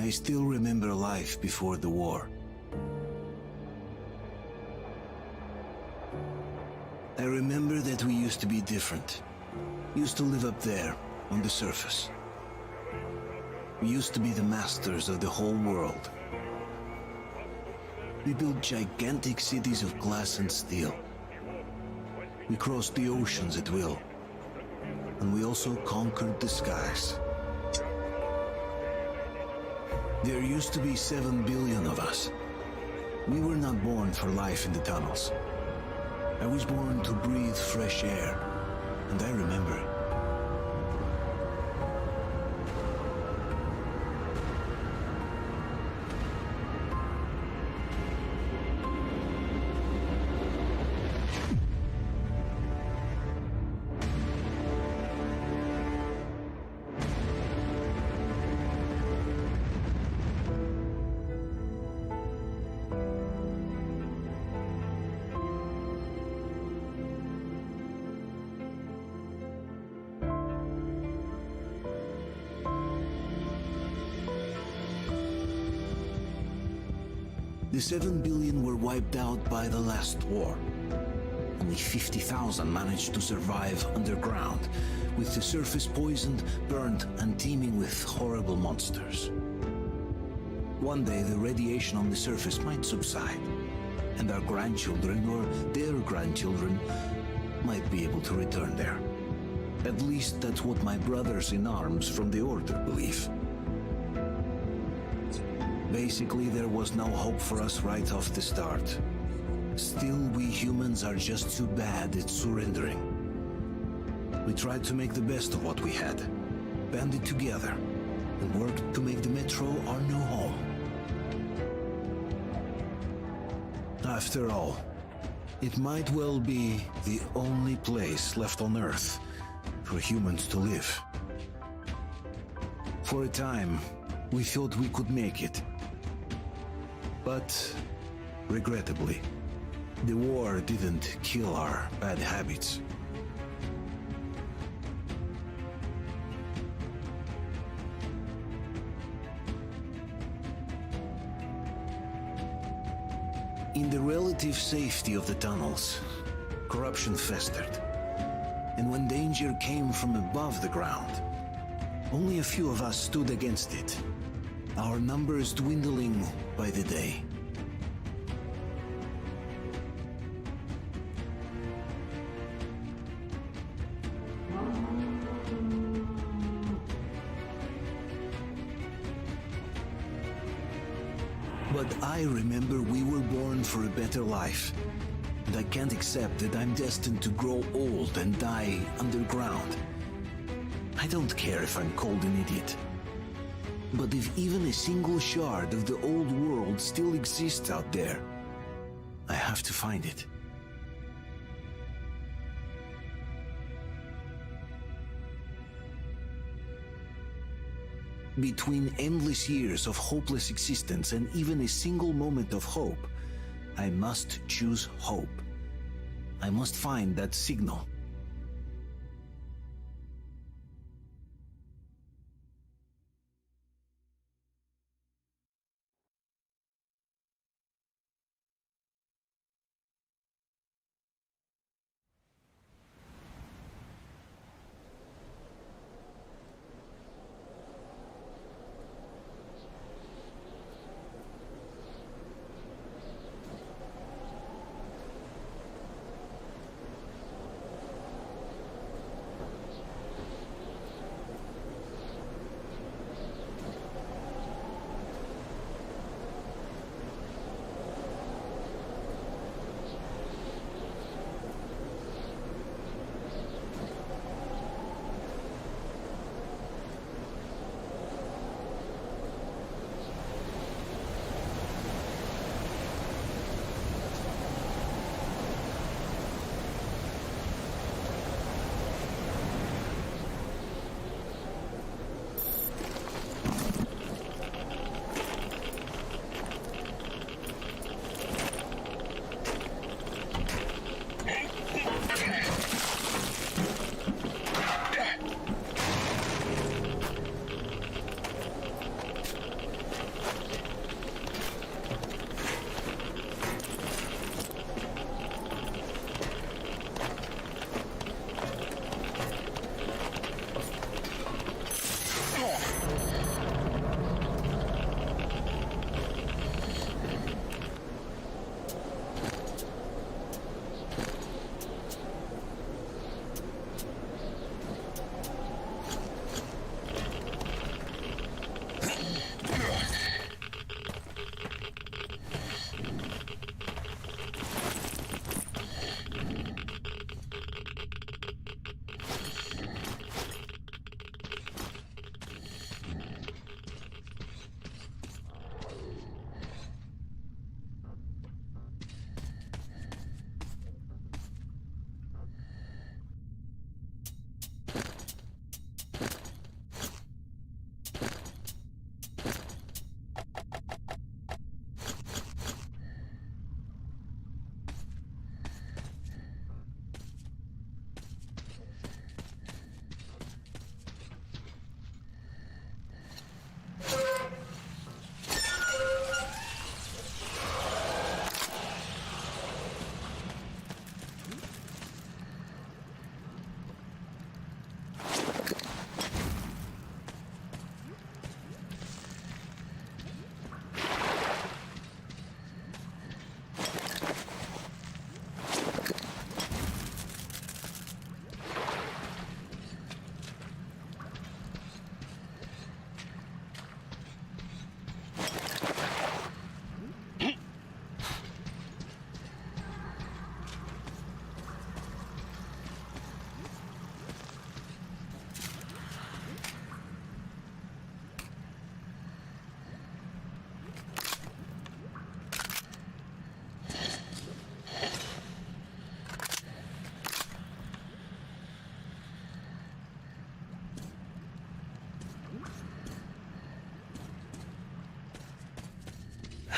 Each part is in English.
I still remember life before the war. I remember that we used to be different. Used to live up there, on the surface. We used to be the masters of the whole world. We built gigantic cities of glass and steel. We crossed the oceans at will. And we also conquered the skies. There used to be 7 billion of us. We were not born for life in the tunnels. I was born to breathe fresh air, and I remember it. The 7 billion were wiped out by the last war. Only 50,000 managed to survive underground, with the surface poisoned, burned, and teeming with horrible monsters. One day the radiation on the surface might subside, and our grandchildren or their grandchildren might be able to return there. At least that's what my brothers in arms from the Order believe. Basically, there was no hope for us right off the start. Still, we humans are just too bad at surrendering. We tried to make the best of what we had, banded together, and worked to make the Metro our new home. After all, it might well be the only place left on Earth for humans to live. For a time, we thought we could make it. But, regrettably, the war didn't kill our bad habits. In the relative safety of the tunnels, corruption festered. And when danger came from above the ground, only a few of us stood against it, our numbers dwindling by the day. But I remember we were born for a better life, and I can't accept that I'm destined to grow old and die underground. I don't care if I'm called an idiot. But if even a single shard of the old world still exists out there, I have to find it. Between endless years of hopeless existence and even a single moment of hope, I must choose hope. I must find that signal.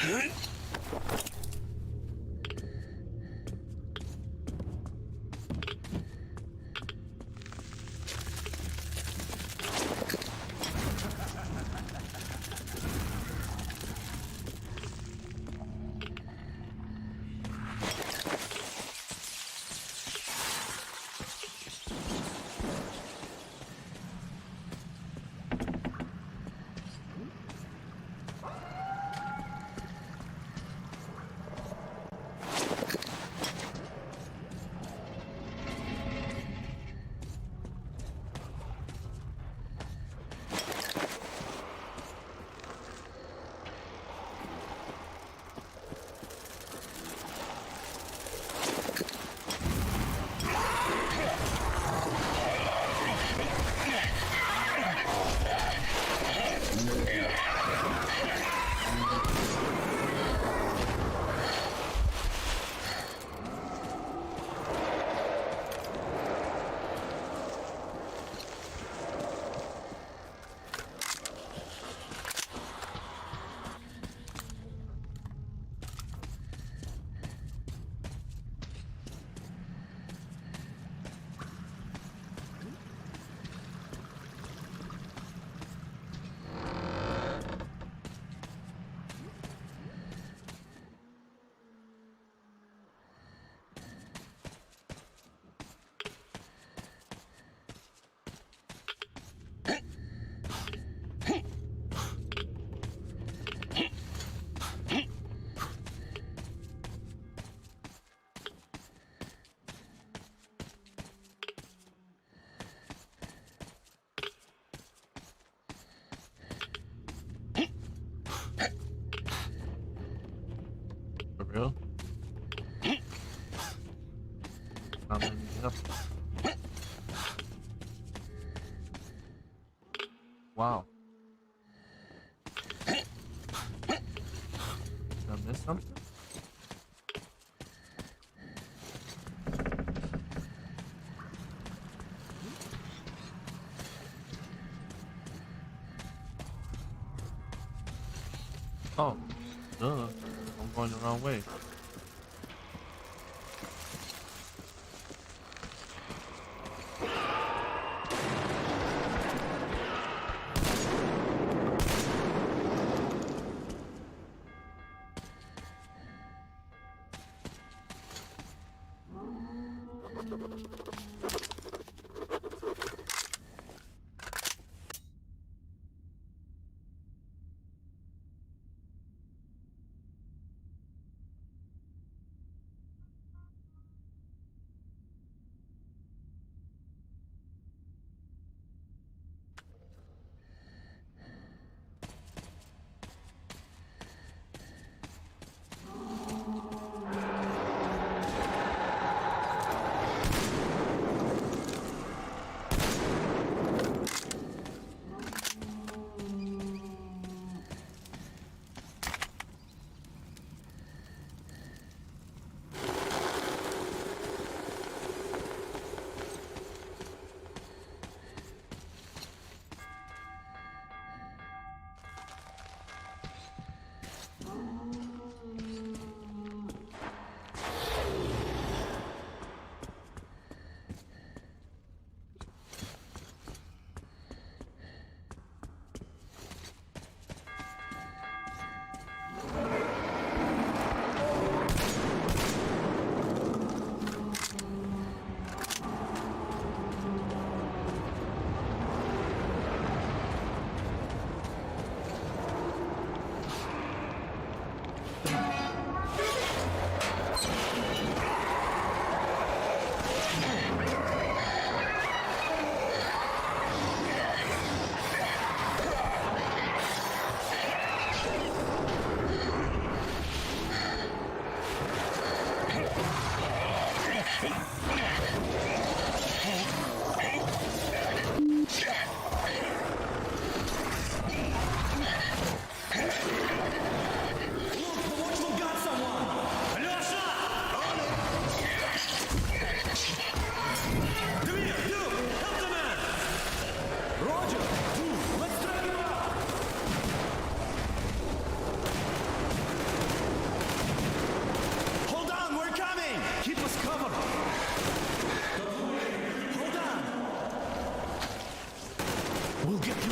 For real? Not letting me get up. Wow. Did I miss something? Oh, duh. I'm going the wrong way.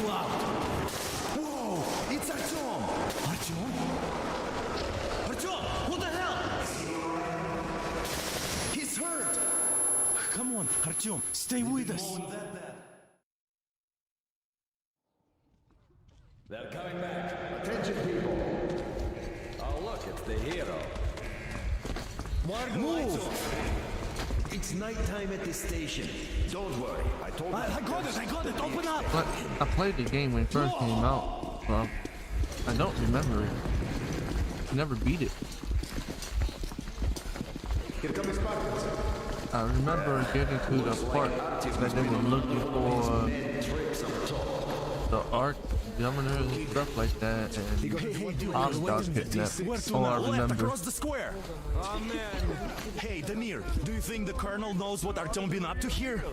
loud! Whoa! It's Artyom! Artyom? Artyom! What the hell? He's hurt! Come on, Artyom, stay with us! They're coming back. Attention, people. Oh, look, it's the hero. Move! It's nighttime at the station. Don't worry. I told you. I got it! Open up! But I played the game when it first came out, so I don't remember it. Never beat it. Here come the Spartans. I remember getting to the part that they were looking for the Ark governor and stuff like that, and Hobbs got kidnapped. Oh, I remember. Across the square. Oh man. Hey, Damir, do you think the colonel knows what Artyom been up to here?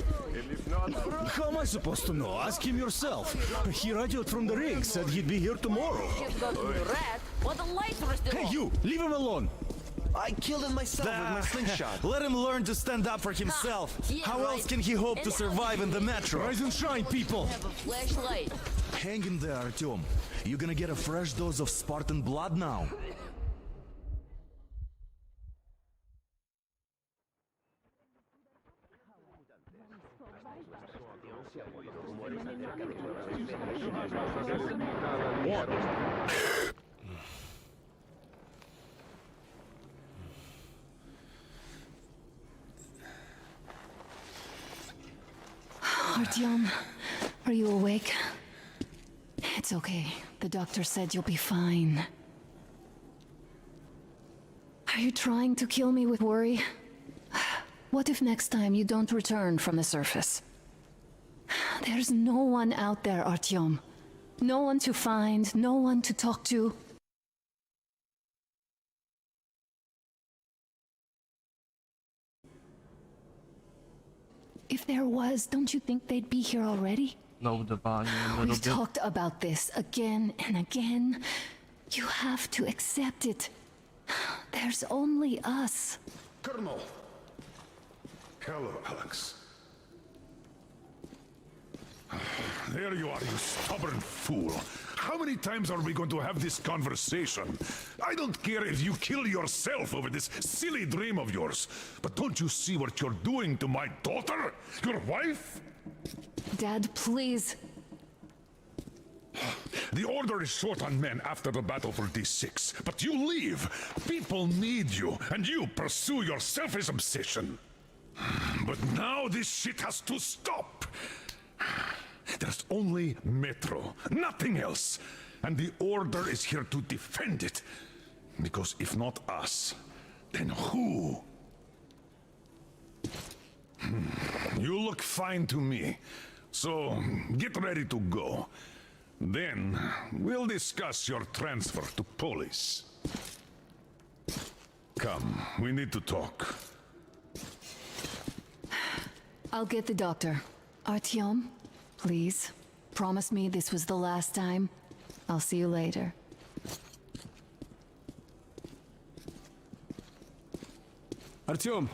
How am I supposed to know? Ask him yourself. He radioed from the ring, said he'd be here tomorrow. He's got me red. What the lights are still Hey, on. you! Leave him alone! I killed him myself with my slingshot. Let him learn to stand up for himself. Yeah, How else right. can he hope to And survive in the metro? Rise and shine, people! Have a flashlight. Hang in there, Artyom. You're gonna get a fresh dose of Spartan blood now. Artyom, are you awake? It's okay. The doctor said you'll be fine. Are you trying to kill me with worry? What if next time you don't return from the surface? There's no one out there, Artyom. No one to find, no one to talk to. If there was, don't you think they'd be here already? Lower the volume a little We've bit. talked about this again and again. You have to accept it. There's only us. Colonel. Hello, Alex. There you are, you stubborn fool. How many times are we going to have this conversation? I don't care if you kill yourself over this silly dream of yours, but don't you see what you're doing to my daughter? Your wife? Dad, please. The order is short on men after the battle for D6, but you leave. People need you, and you pursue your selfish obsession. But now this shit has to stop. There's only Metro, nothing else. And the Order is here to defend it. Because if not us, then who? You look fine to me. So, get ready to go. Then, we'll discuss your transfer to police. Come, we need to talk. I'll get the doctor. Artyom, please. Promise me this was the last time. I'll see you later. Artyom,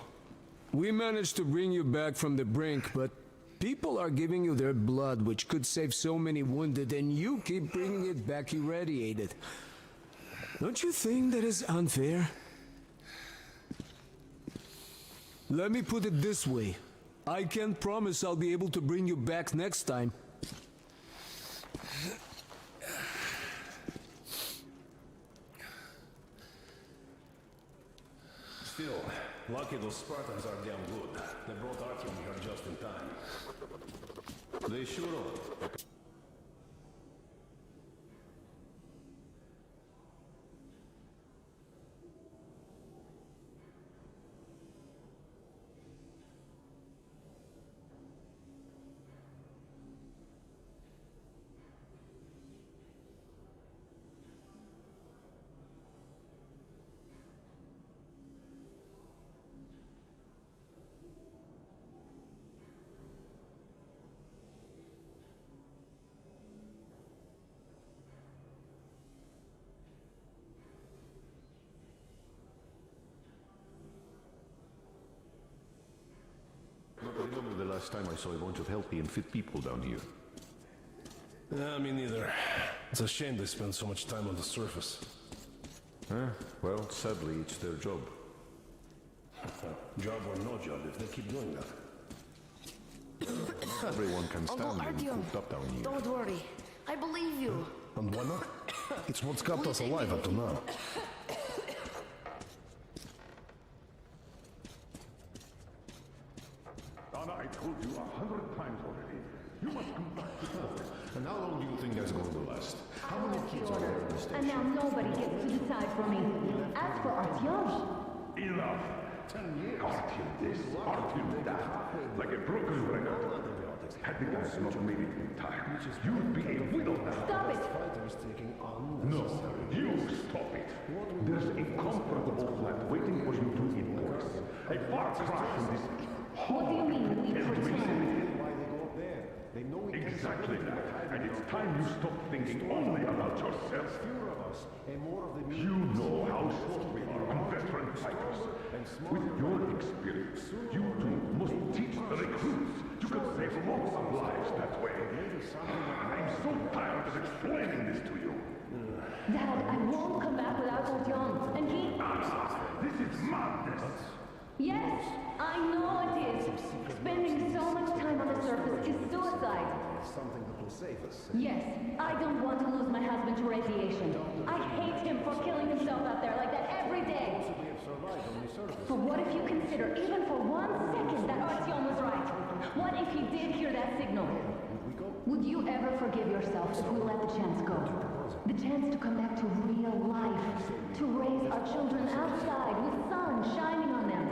we managed to bring you back from the brink, but people are giving you their blood, which could save so many wounded, and you keep bringing it back irradiated. Don't you think that is unfair? Let me put it this way. I can't promise I'll be able to bring you back next time. Still, lucky those Spartans are damn good. They brought Artyom here just in time. They sure are. I remember the last time I saw a bunch of healthy and fit people down here. Me neither. It's a shame they spend so much time on the surface. Well, sadly, it's their job. Job or no job, if they keep doing that. Everyone can stand Uncle being Artyom, cooped up down here. don't worry. I believe you. And why not? It's what's kept us alive up to now. Donna, I told you 100 times already. You must come back to work. And how long do you think that's going to last? How many kids are there in the station? And now nobody gets to decide for me. As for Artyom, Enough! 10 years. Artyom this, Artyom that. Like a broken record. Had the guys not made it in time, you'd be a widow now. stop it! No, you stop it. There's a comfortable flat waiting for you to import. A far cry from this. What do you mean, we pretend? Exactly that. And it's time you stop thinking only about yourself. You know how short we are on veteran fighters. With your experience, you too must teach the recruits. You can save lots of lives that way. I'm so tired of explaining this to you. Dad, I won't come back without Artyom. And he... This is madness. Yes, I know it is. Spending so much time on the surface is suicide. Something that will save us. Yes, I don't want to lose my husband to radiation. I hate him for killing himself out there like that every day. But what if you consider, even for 1 second, that Artyom was right? What if he did hear that signal? Would you ever forgive yourself if we let the chance go? The chance to come back to real life. To raise our children outside with sun shining on them.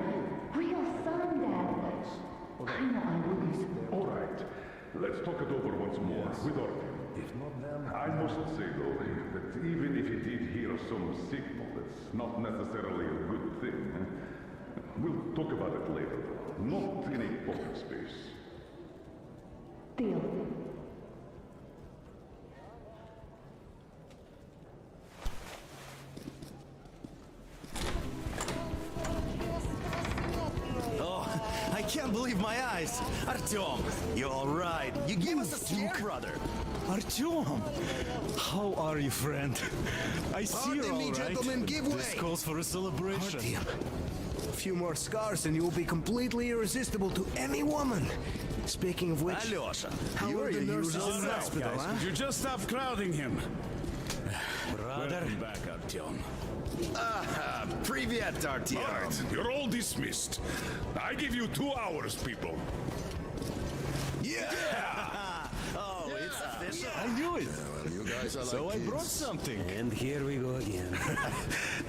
Real sun, Dad. I know I wouldn't. All right. Let's talk it over once more with Artyom. If not them, I must say, though, that even if he did hear some signal, it's not necessarily a good thing. We'll talk about it later, not in a public space. Deal. Oh, I can't believe my eyes. Artyom, you're all right. You gave us a scare, brother. Artyom, how are you, friend? I see you're all right. Gentlemen, give way. This calls for a celebration. Artyom, a few more scars and you will be completely irresistible to any woman. Speaking of which, Alyosha, how you are are the the nurses usual in the hospital, guys. huh? Could you just stop crowding him? Brother. welcome back, Artyom. Привет, Artyom. You're all dismissed. I give you 2 hours, people. Yeah! Oh, it's official. I knew it. You guys are So like I brought kids. something. And here we go again.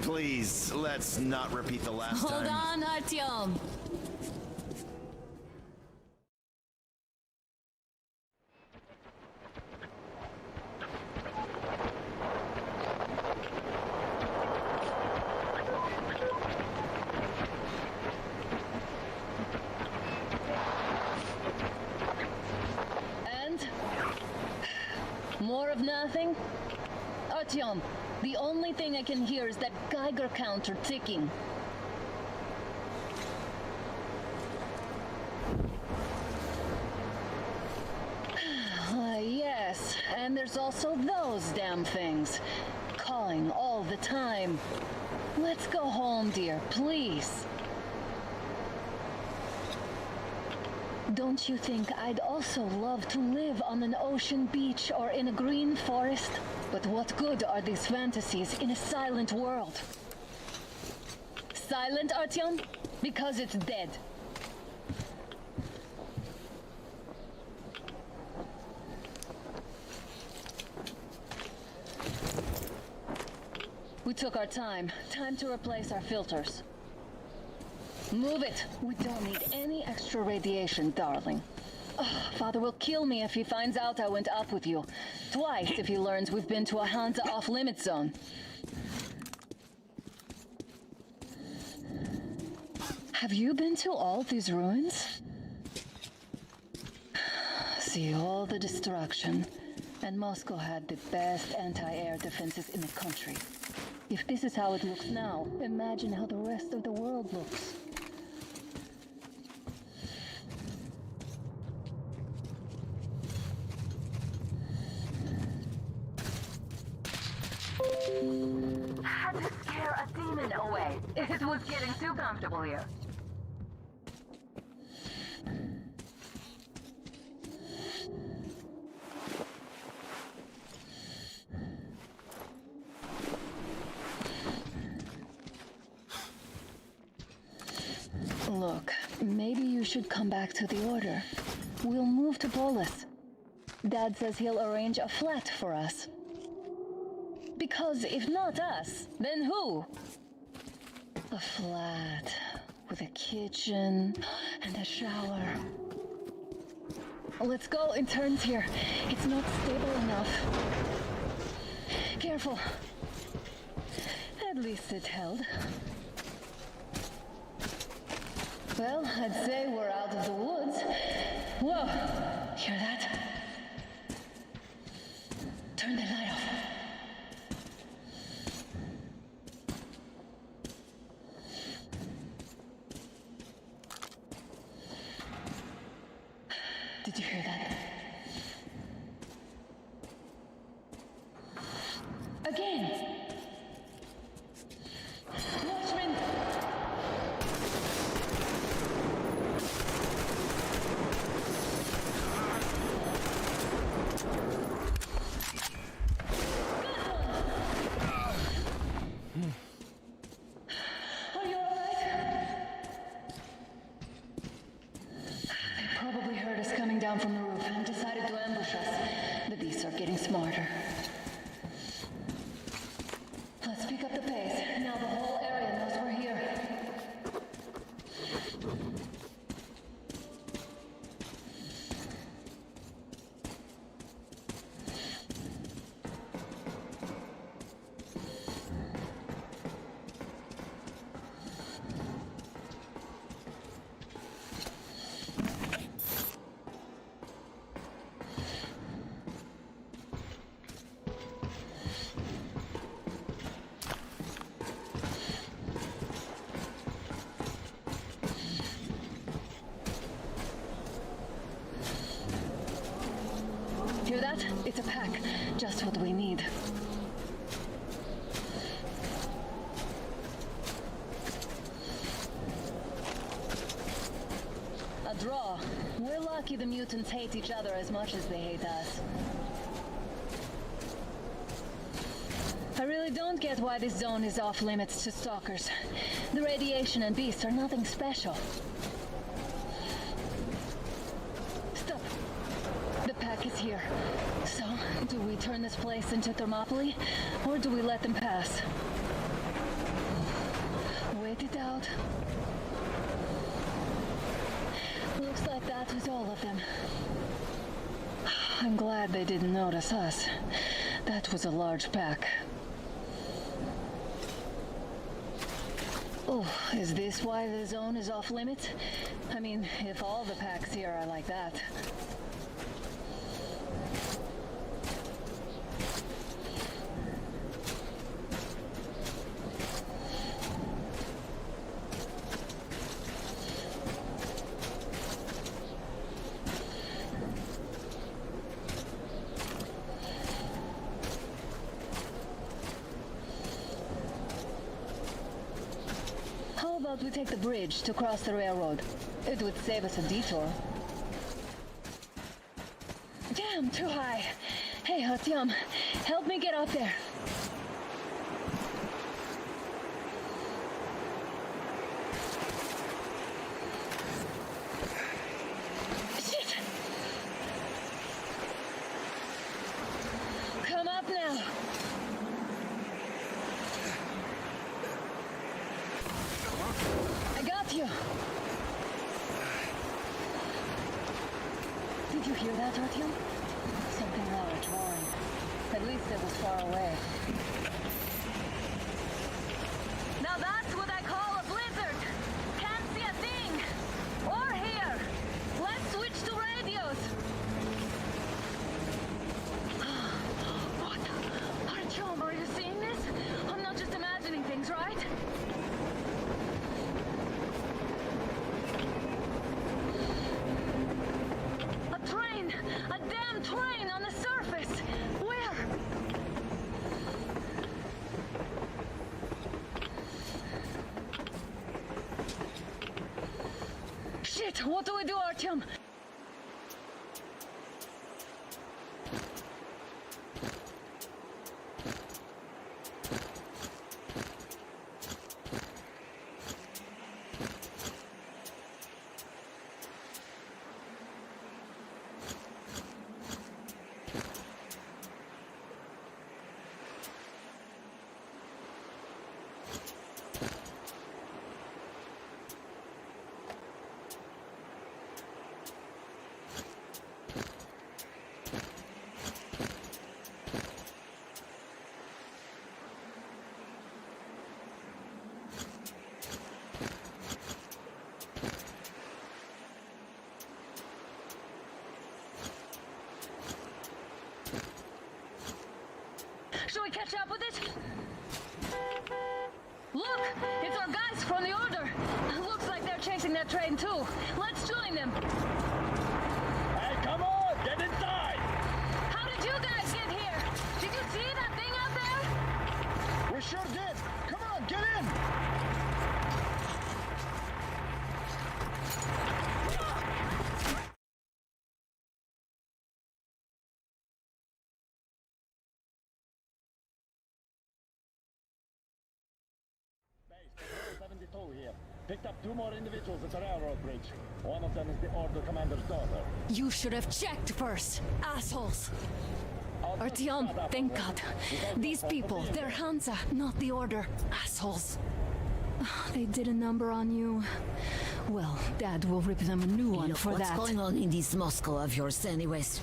Please, let's not repeat the last Hold time. on, Artyom. And? More of nothing? Artyom, the only thing I can hear is that Geiger counter ticking. Yes, and there's also those damn things. Calling all the time. Let's go home, dear, please. Don't you think I'd also love to live on an ocean beach or in a green forest? But what good are these fantasies in a silent world? Silent, Artyom? Because it's dead. We took our time. Time to replace our filters. Move it. We don't need any extra radiation, darling. Ugh, Father will kill me if he finds out I went up with you. Twice if he learns we've been to a Hansa off-limit zone. Have you been to all these ruins? See all the destruction. And Moscow had the best anti-air defenses in the country. If this is how it looks now, imagine how the rest of the world looks. It was getting too comfortable here. Look, maybe you should come back to the Order. We'll move to Polis. Dad says he'll arrange a flat for us. Because if not us, then who? A flat with a kitchen and a shower. Let's go in turns here. It's not stable enough. Careful. At least it held. Well, I'd say we're out of the woods. Whoa! Hear that? Turn the light off. Did you hear that? Again! Watchmen! Are you alright? They probably heard us coming down from the roof and decided to ambush us. The beasts are getting smarter. Let's pick up the pace. Now the whole area knows we're here. Hear that? It's a pack. Just what we need. A draw. We're lucky the mutants hate each other as much as they hate us. I really don't get why this zone is off limits to stalkers. The radiation and beasts are nothing special. Stop. The pack is here. So, do we turn this place into Thermopylae, or do we let them pass? Wait it out. Looks like that was all of them. I'm glad they didn't notice us. That was a large pack. Oh, is this why the zone is off limits? I mean, if all the packs here are like that. How about we take the bridge to cross the railroad? It would save us a detour. Damn, too high. Hey, Artyom, help me get up there. Shit! Come up now. I got you. Did you hear that, Artyom? Something large roaring. At least it was far away. Now that's what I call a blizzard. Can't see a thing. Or hear. Let's switch to radios. What? Artyom, are you seeing this? I'm not just imagining things, right? A damn train on the surface! Where? Shit, what do we do, Artyom? Should we catch up with it? Look! It's our guys from the Order! Looks like they're chasing that train too. Let's join them! Hey, come on! Get inside! How did you guys get here? Did you see that thing out there? We sure did! Come on, get in! Base 72 here. Picked up 2 more individuals at the railroad bridge. One of them is the Order commander's daughter. You should have checked first, assholes. Artyom, thank God. These people, they're Hansa, not the Order. Assholes. They did a number on you. Well, Dad will rip them a new one for that. What's going on in this Moscow of yours anyways?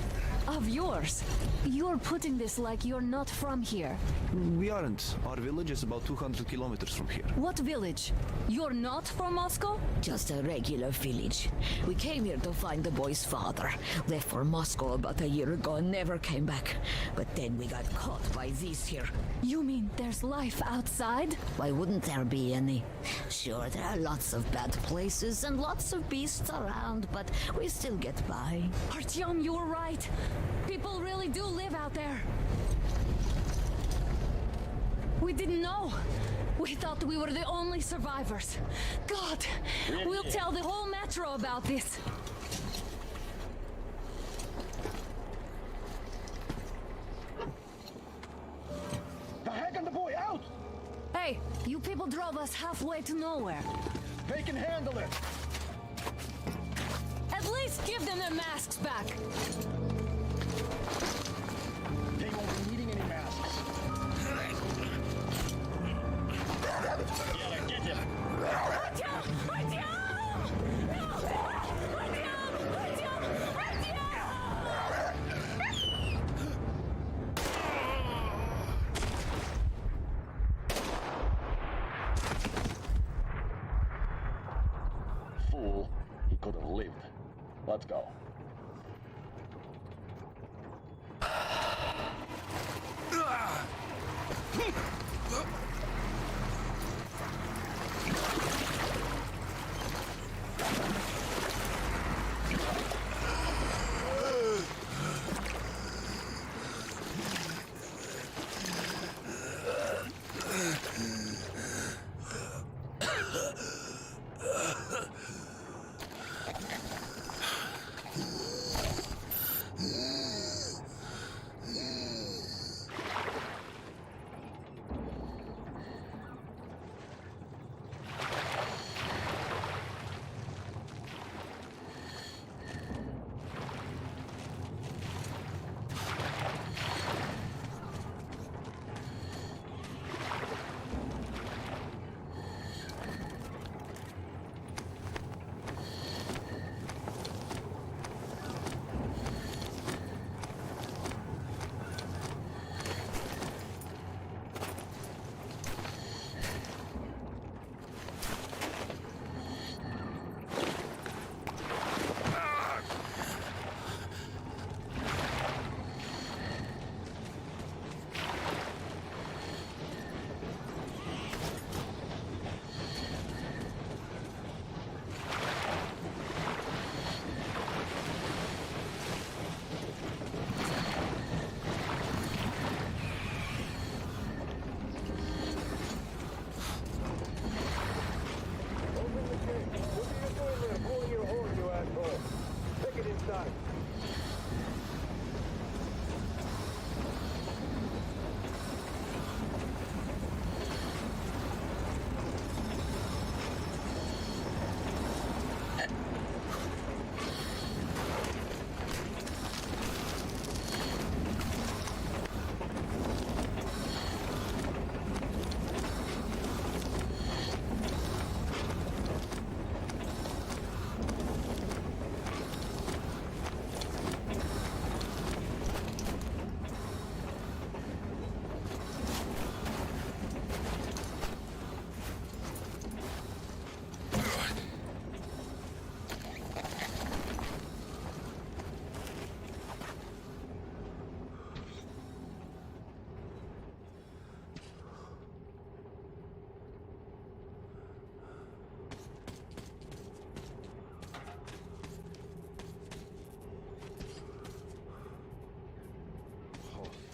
Of yours? You're putting this like you're not from here. We aren't. Our village is about 200 kilometers from here. What village? You're not from Moscow? Just a regular village. We came here to find the boy's father. Left for Moscow about a year ago and never came back. But then we got caught by these here. You mean there's life outside? Why wouldn't there be any? Sure, there are lots of bad places and lots of beasts around, but we still get by. Artyom, you were right. People really do live out there. We didn't know. We thought we were the only survivors. God, we'll tell the whole metro about this. The heck and the boy out! Hey, you people drove us halfway to nowhere. They can handle it! At least give them their masks back. They won't be needing any masks. Get him! Artyom! Artyom! No! Artyom! Artyom! Artyom! Fool. He could have lived. Let's go.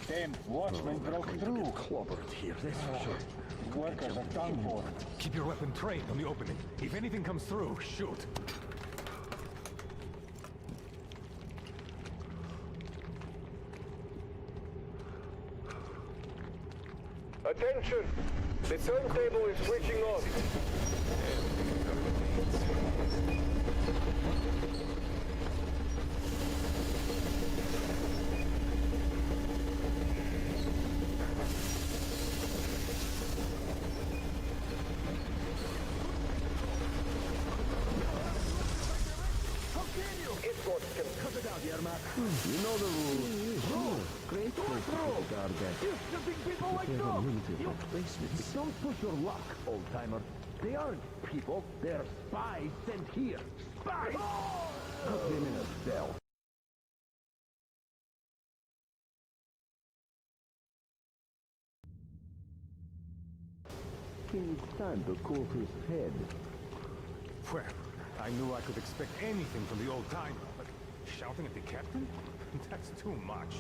Damn watchman broke through. Clobbered here. That's for sure. Workers are done for. Keep your weapon trained on the opening. If anything comes through, shoot. Attention! The turntable is switching off. You know the rules. Great place to put a guard at. You're shooting people like dogs! Don't push your luck, old-timer. They aren't people. They're spies sent here. Spies! Put them in a cell. He needs time to cool his head. Well, I knew I could expect anything from the old timer, but shouting at the captain? That's too much.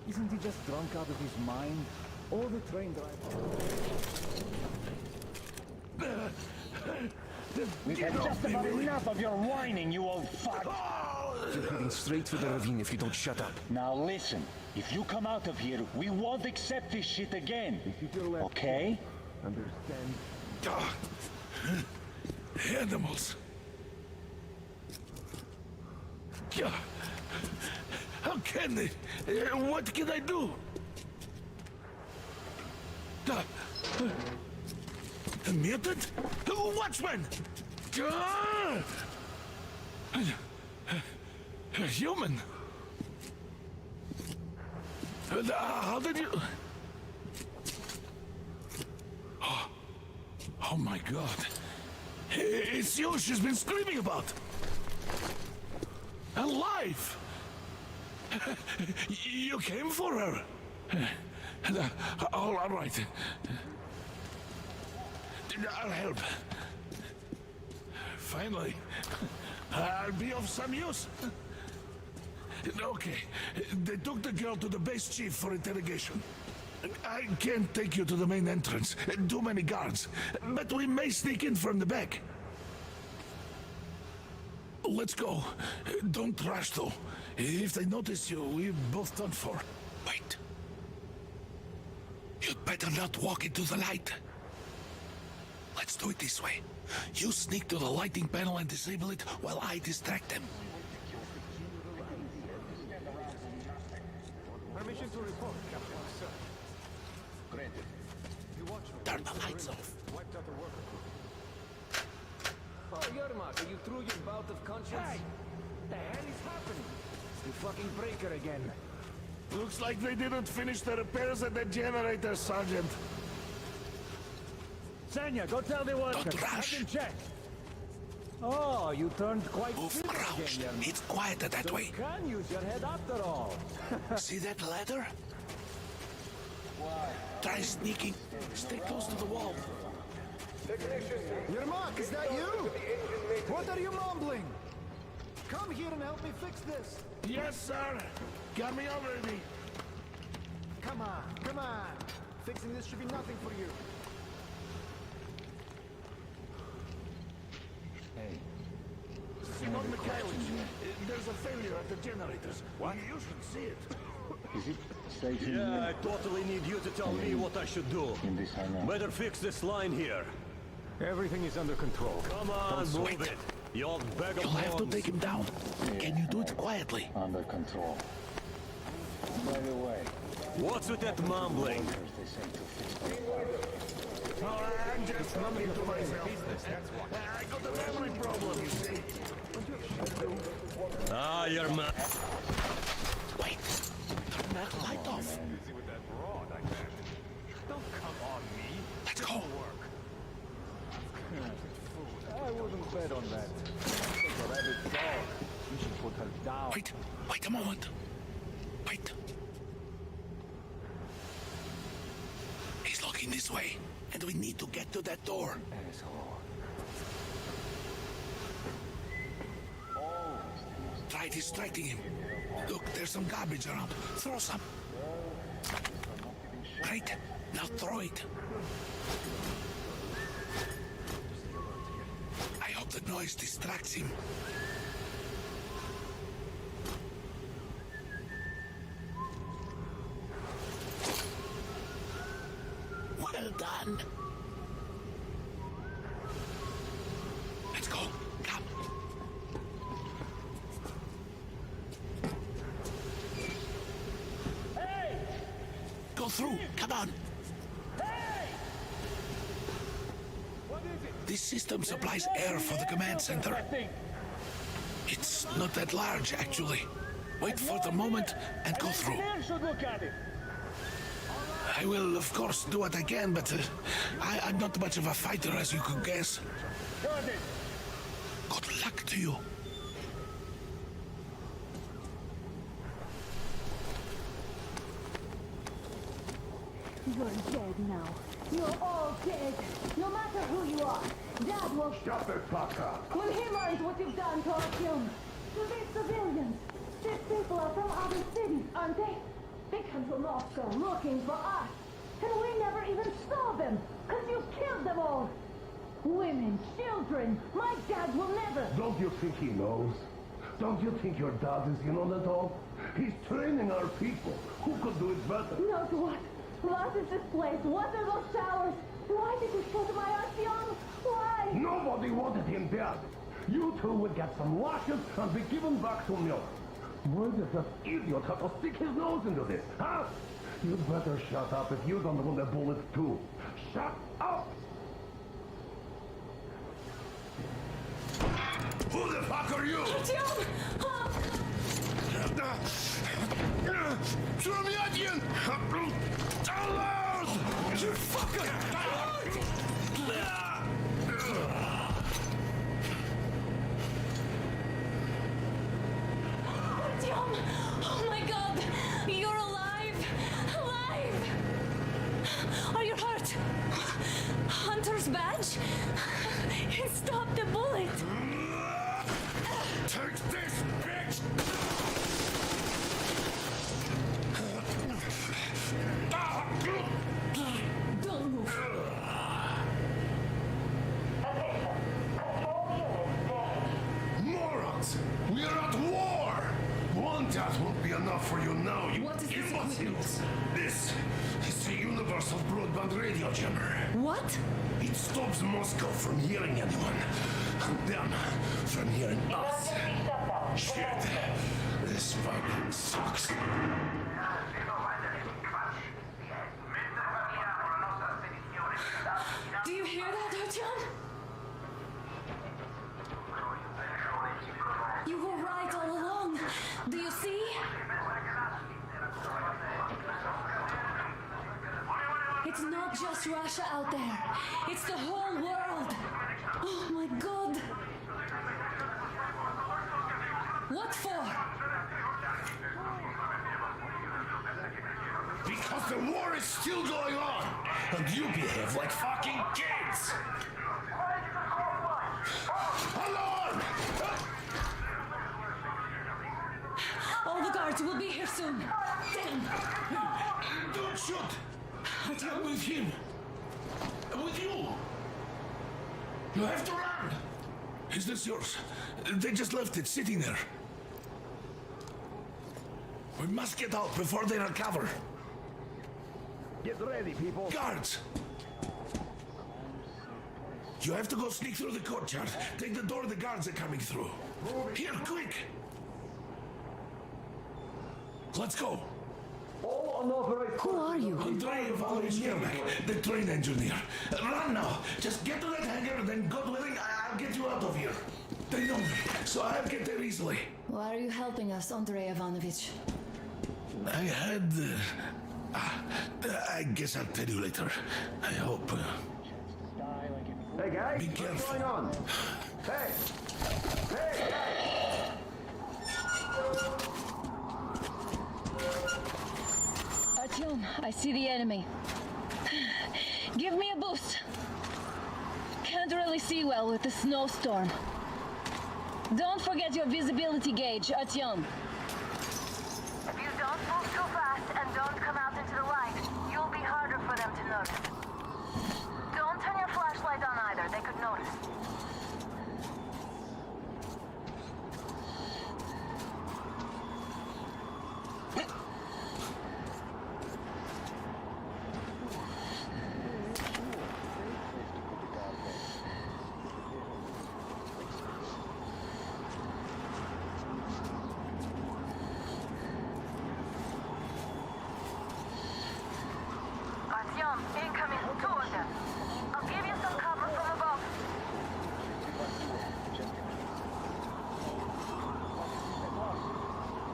Isn't he just drunk out of his mind? All the train drivers... We've had just about enough of your whining, you old fuck! You're heading straight for the ravine if you don't shut up. Now listen, if you come out of here, we won't accept this shit again. Okay? Ah, animals. Yeah. How can they? What can I do? A mutant? Watchman! A human? How did you... Oh my God. It's you she's been screaming about. Alive! You came for her. All right. I'll help. Finally, I'll be of some use. Okay, they took the girl to the base chief for interrogation. I can't take you to the main entrance. Too many guards. But we may sneak in from the back. Let's go. Don't rush, though. If they notice you, we're both done for. Wait. You'd better not walk into the light. Let's do it this way. You sneak to the lighting panel and disable it while I distract them. Permission to report, Captain, sir. Granted. You watch me. Turn the lights off. Wiped out the worker. Oh, Yermak, are you through your bout of conscience? Hey! The hell is happening? The fucking breaker again. Looks like they didn't finish the repairs at the generator, Sergeant. Sanya, go tell the workers. Don't rush. Have them check. Oh, you turned quite Move civil around. again, Yermak. It's quieter that So way. you can use your head after all. See that ladder? Why? Try sneaking. Stay close to the wall. Yermak, is that you? What are you mumbling? Come here and help me fix this. Yes, sir. Got me already. Come on, come on. Fixing this should be nothing for you. Hey. Simon Mikhailovich, there's a failure at the generators. What? You should see it. Is it safe in Yeah, here? I totally need you to tell me what I should do. In this hangar. Better fix this line here. Everything is under control. Come on, move it. You old bag of You'll have to bones. take him down. Can you do it quietly? Under control. By the way, What's with that mumbling? they say to fix my car. Oh, I'm just mumbling to myself. I got a memory problem, you see. Ah, you're mad. Wait. Turn that light off. Busy with that broad, I bet. Don't come on me. Let's go. I wouldn't bet on that. Take a rabbit dog. You should put her down. Wait a moment. Wait. He's looking this way, and we need to get to that door. Asshole. Try distracting him. Look, there's some garbage around. Throw some. Great. Now throw it. I hope the noise distracts him. Well done. Let's go. Come. Hey! Go through. Come on. Hey! What is it? This system supplies air for the command center. It's not that large, actually. Wait for the moment and go through. Should look at it. I will, of course, do what I can, but I'm not much of a fighter, as you could guess. Got it. Good luck to you. You're dead now. You're all dead. No matter who you are, Dad will... Shut the fuck up! When he learns what you've done to our film, to these civilians, these people are from other cities, aren't they? They come to Moscow looking for us, and we never even saw them, because you killed them all. Women, children, my dad will never... Don't you think he knows? Don't you think your dad is in on it all? He's training our people. Who could do it better? Knows what? What is this place? What are those showers? Why did you shoot my Artyom? Why? Nobody wanted him dead. You two would get some lashes and be given back to milk. Why did that idiot have to stick his nose into this, huh? You'd better shut up if you don't want a bullet too. Shut up! Who the fuck are you? Artyom! Trumyatin! Alert! You fucker! Artyom! Oh my god! You're alive! Alive! Are you hurt? Hunter's badge? Stop the bullet! Take this, bitch! Don't move. Morons! We are at war! One death won't be enough for you now, you What is this imbeciles! This is the universal broadband radio jammer. What? It stops Moscow from hearing anyone, and them from hearing us. Shit! This fucking sucks. Do you hear that, Artyom? You were right all along. Do you see? It's not just Russia out there. It's the whole world. Oh my god. What for? Because the war is still going on, and you behave like fucking kids! Alarm! All the guards will be here soon. Damn. Don't shoot! Artyom? I'm with him. I'm with you. You have to run. Is this yours? They just left it sitting there. We must get out before they recover. Get ready, people. Guards! You have to go sneak through the courtyard. Take the door the guards are coming through. Here, quick! Let's go. Who are you? Andrei Valerich, the train engineer. Run now. Just get to that hangar, then God willing, I'll get you out of here. They know me, so I'll get there easily. Why are you helping us, Andrei Ivanovich? I had... I guess I'll tell you later. I hope... Hey, guys, be what's careful. going on? Hey! Hey, guys! Artyom, I see the enemy. Give me a boost. Can't really see well with the snowstorm. Don't forget your visibility gauge, Artyom. If you don't move too fast and don't come out in into the light, you'll be harder for them to notice. Don't turn your flashlight on either, they could notice. Artyom, incoming, 2 of them. I'll give you some cover from above.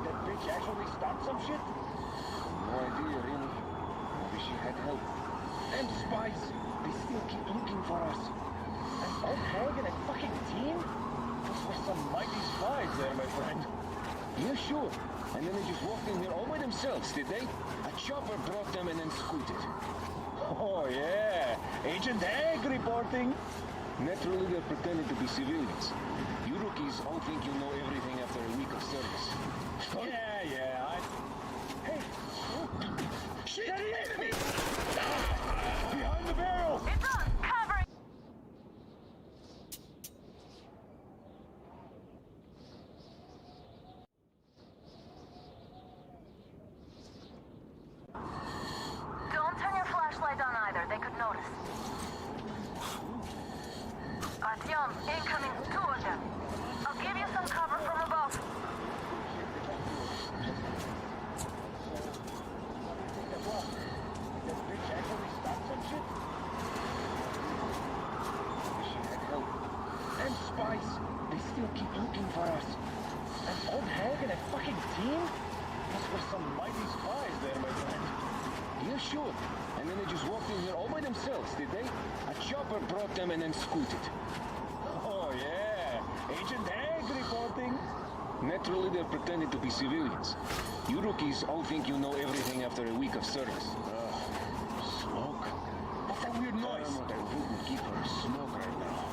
That bitch actually start some shit? No idea, really. Maybe she had help. And spies, they still keep looking for us. An old hag and a fucking team? Those were some mighty spies there, my friend. Yeah, sure. And then they just walked in here all by themselves, did they? A chopper brought them and then scooted. Oh, yeah. Agent Hag reporting. Naturally, they're pretending to be civilians. You rookies all think you know everything after a week of service. Yeah, Hey! Shit! Enemy! Behind the barrel! It's on! Cover! Don't turn your flashlight on either, they could notice. Artyom, incoming, 2 of them. I'll give you some cover from above. That bitch actually stopped some shit? She had help. And spies, they still keep looking for us. An old hag and a fucking team? Those were some mighty spies there, my friend. Yeah, sure. And then they just walked in here all by themselves, did they? A chopper brought them and then scooted. Oh, yeah. Agent Hag reporting. Naturally, they're pretending to be civilians. You rookies all think you know everything after a week of service. Smoke? What's that weird noise? I wouldn't keep her smoke right now.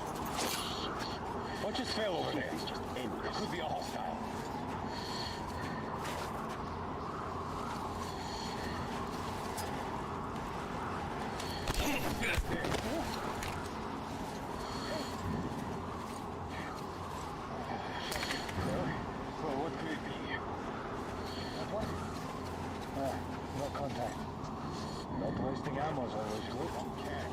What just fell over there? It's just endless. Could be a hostile. Well, what could it be? What? No contact. Not wasting ammo is always good. Okay.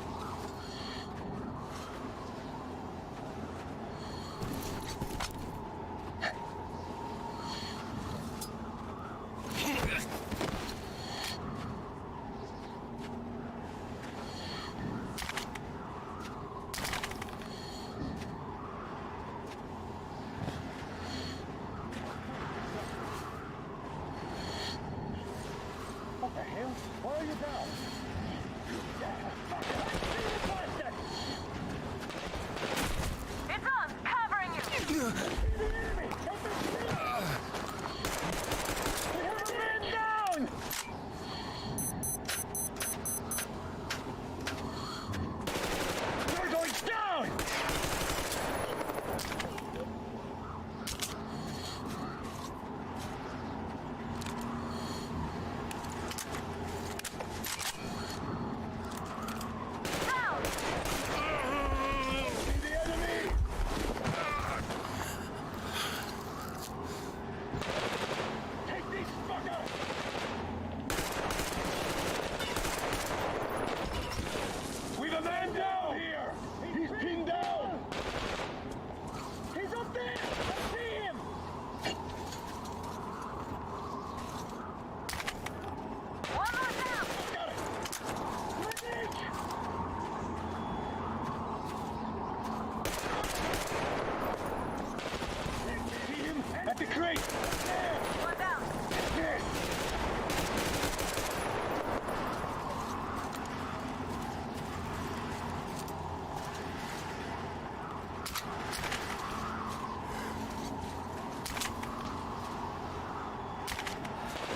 What the hell? Why are you down? It's on! Covering you! We have a man down! You're going down! At the crate! One down! Yes!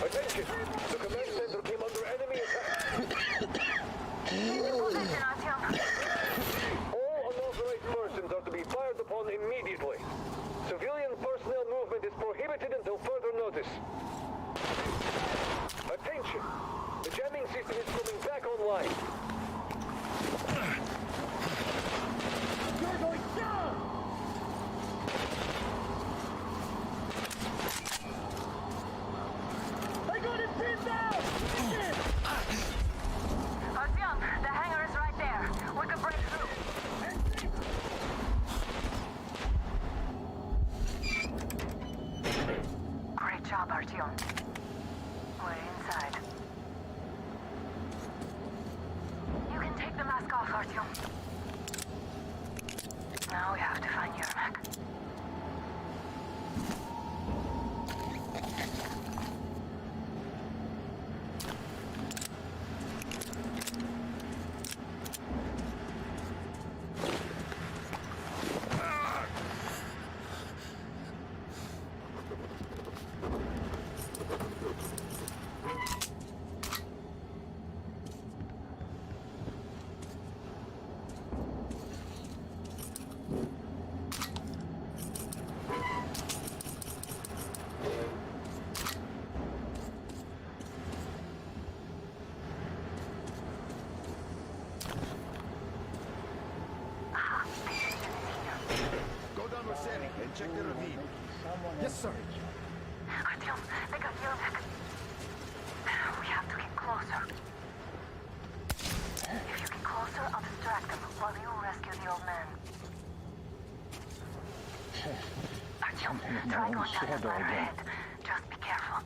Attention! The command center came under enemy attack. Position, Artyom. All unauthorized persons are to be fired upon immediately. Civilian personnel movement is prohibited until further notice. Attention! The jamming system is coming back online. You're going down! I got it pinned down! Artyom, the hangar is right there. We can break through. Great job, Artyom. We're inside. You can take the mask off, Artyom. Now we have to find Yermak. And check the ravine. Yes, sir. Artyom, they got Yermak. We have to get closer. If you get closer, I'll distract them while you rescue the old man. Artyom, try going down the ladder ahead. Just be careful.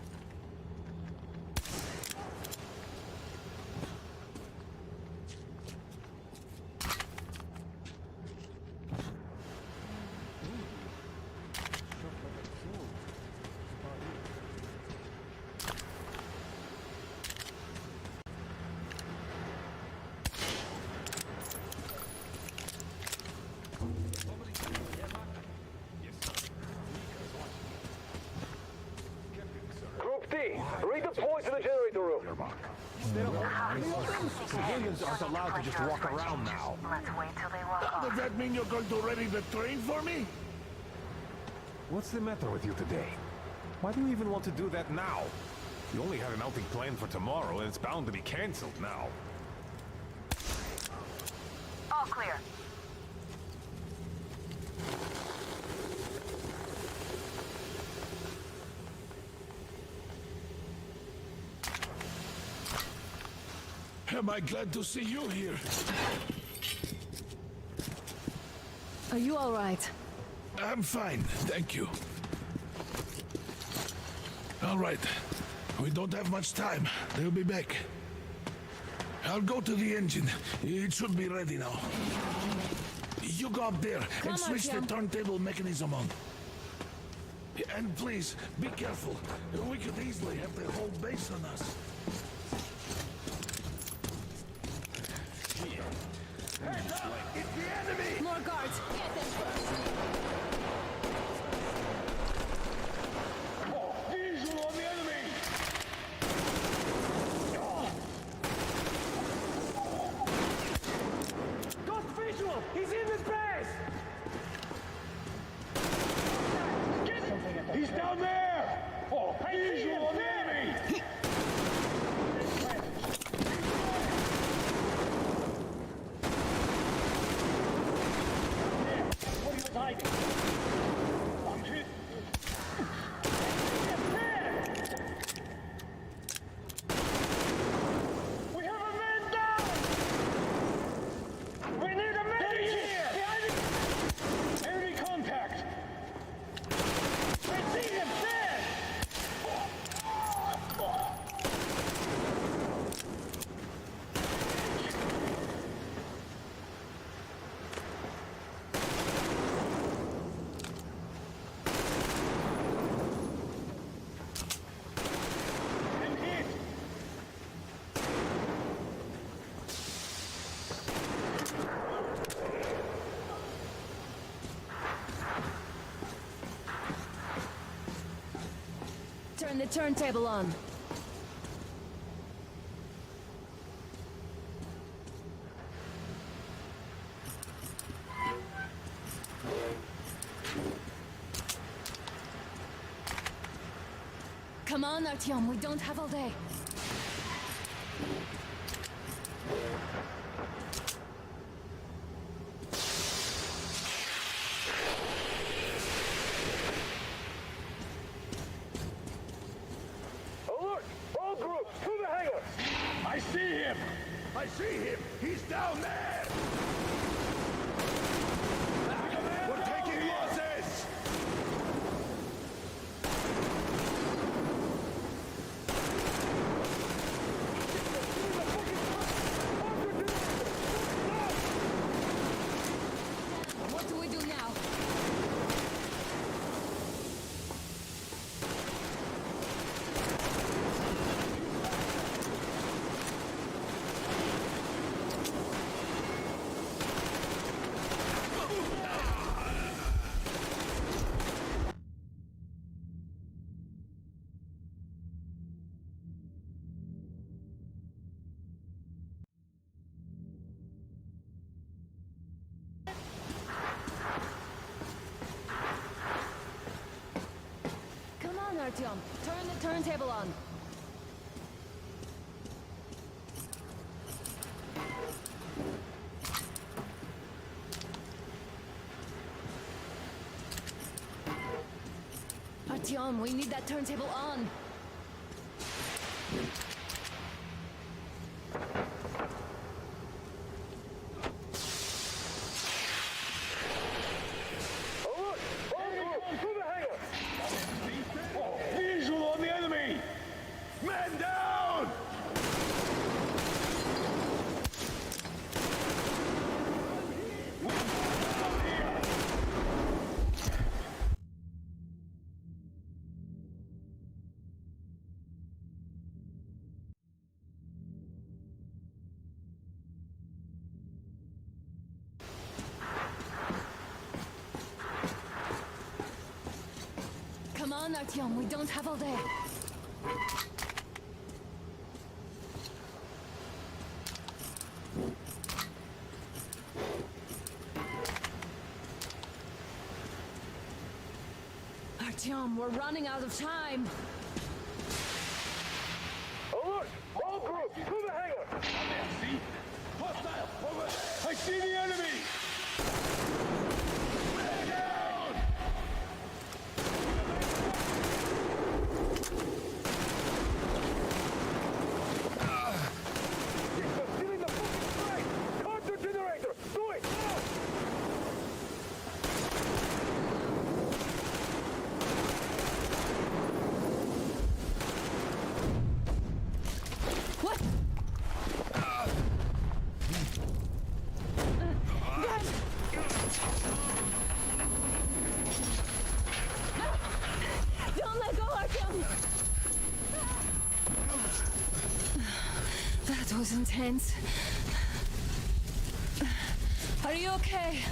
Redeploy to the generator room. Civilians aren't allowed to just walk around now. Let's wait till they walk off. Does that mean you're going to ready the train for me? What's the matter with you today? Why do you even want to do that now? You only had an outing planned for tomorrow, and it's bound to be cancelled now. All clear. Am I glad to see you here? Are you all right? I'm fine, thank you. All right, we don't have much time. They'll be back. I'll go to the engine. It should be ready now. You go up there and switch the turntable mechanism on. And please, be careful. We could easily have the whole base on us. It's the enemy! More guards! Get them first! Visual on the enemy! Got visual! He's in the base! He's down there! Oh, visual on the enemy! Hiding. I'm hit. We have a man down! We need a man here! Enemy contact! I see him there! Turn the turntable on. Come on, Artyom, we don't have all day. I see him! I see him! He's down there! We're taking losses! What do we do now? Come on, Artyom. Turn the turntable on. Artyom, we need that turntable on. Alert! All groups, to the hangar! Visual on the enemy! Men down! Come on, Artyom, we don't have all day. Artyom, we're running out of time. Alert! All groups, to the hangar! See? Hostile! Over there! I see the enemy! Man down! They're stealing the fucking strike! Counter generator! Do it! Now! What? Guys! No! Don't let go, Artyom! That was intense. Are you okay?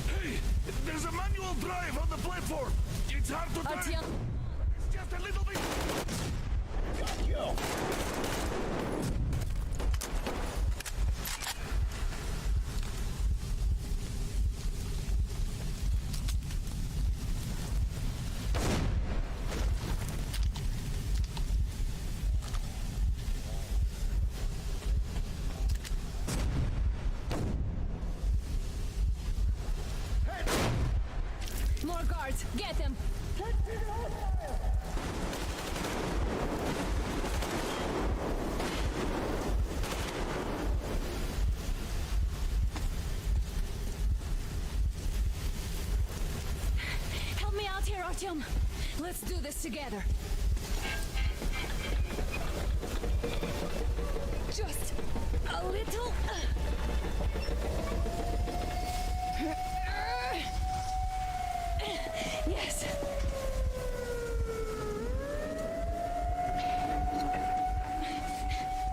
Hey! There's a manual drive on the platform! It's hard to turn! Artyom! It's just a little bit... Got you! More guards! Get them! Help me out here, Artyom! Let's do this together! Just a little... Yes!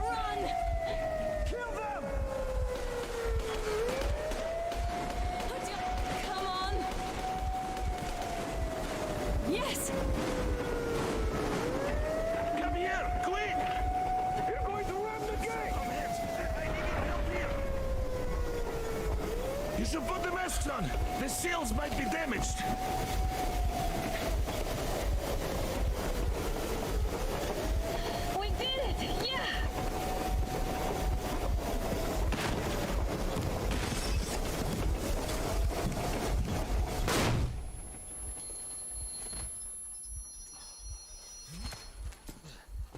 Run! Kill them! Come on! Yes! Come here! Quick! You're going to ram the gate! I need your help here! You should put the masks on! The seals might be damaged! We did it! Yeah!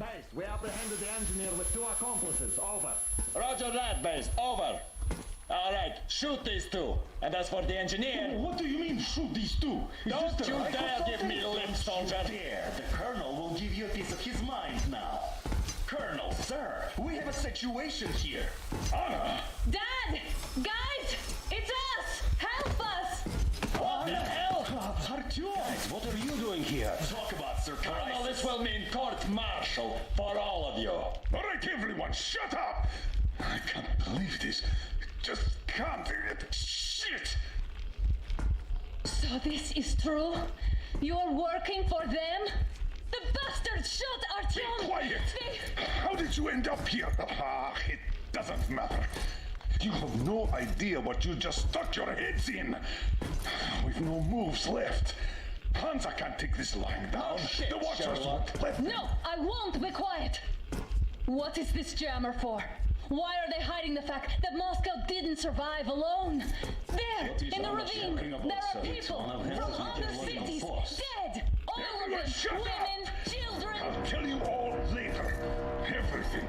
Haste, we apprehended the engineer with 2 accomplices. Over. Roger that, base. Over. All right, shoot these 2. And as for the engineer... What do you mean, shoot these 2? Don't you dare give me lip, soldier. There, the Colonel will give you a piece of his mind now. Colonel, sir, we have a situation here. Anna! Dad! Guys! It's us! Help us! What the hell? Artyom! Guys, what are you doing here? Talk about surprise. Colonel, this will mean court-martial for all of you. All right, everyone, shut up! I can't believe this. Just can't. Shit! So this is true? You're working for them? The bastards shot Artyom! Be quiet! How did you end up here? It doesn't matter. You have no idea what you just stuck your heads in. We've no moves left. Hansa can't take this lying down. shit, The Watchers Sherlock. won't let me. No, I won't be quiet! What is this jammer for? Why are they hiding the fact that Moscow didn't survive alone? There, in the ravine, there are people from other cities, dead! All of them, Shut up. women, children! I'll tell you all later. Everything.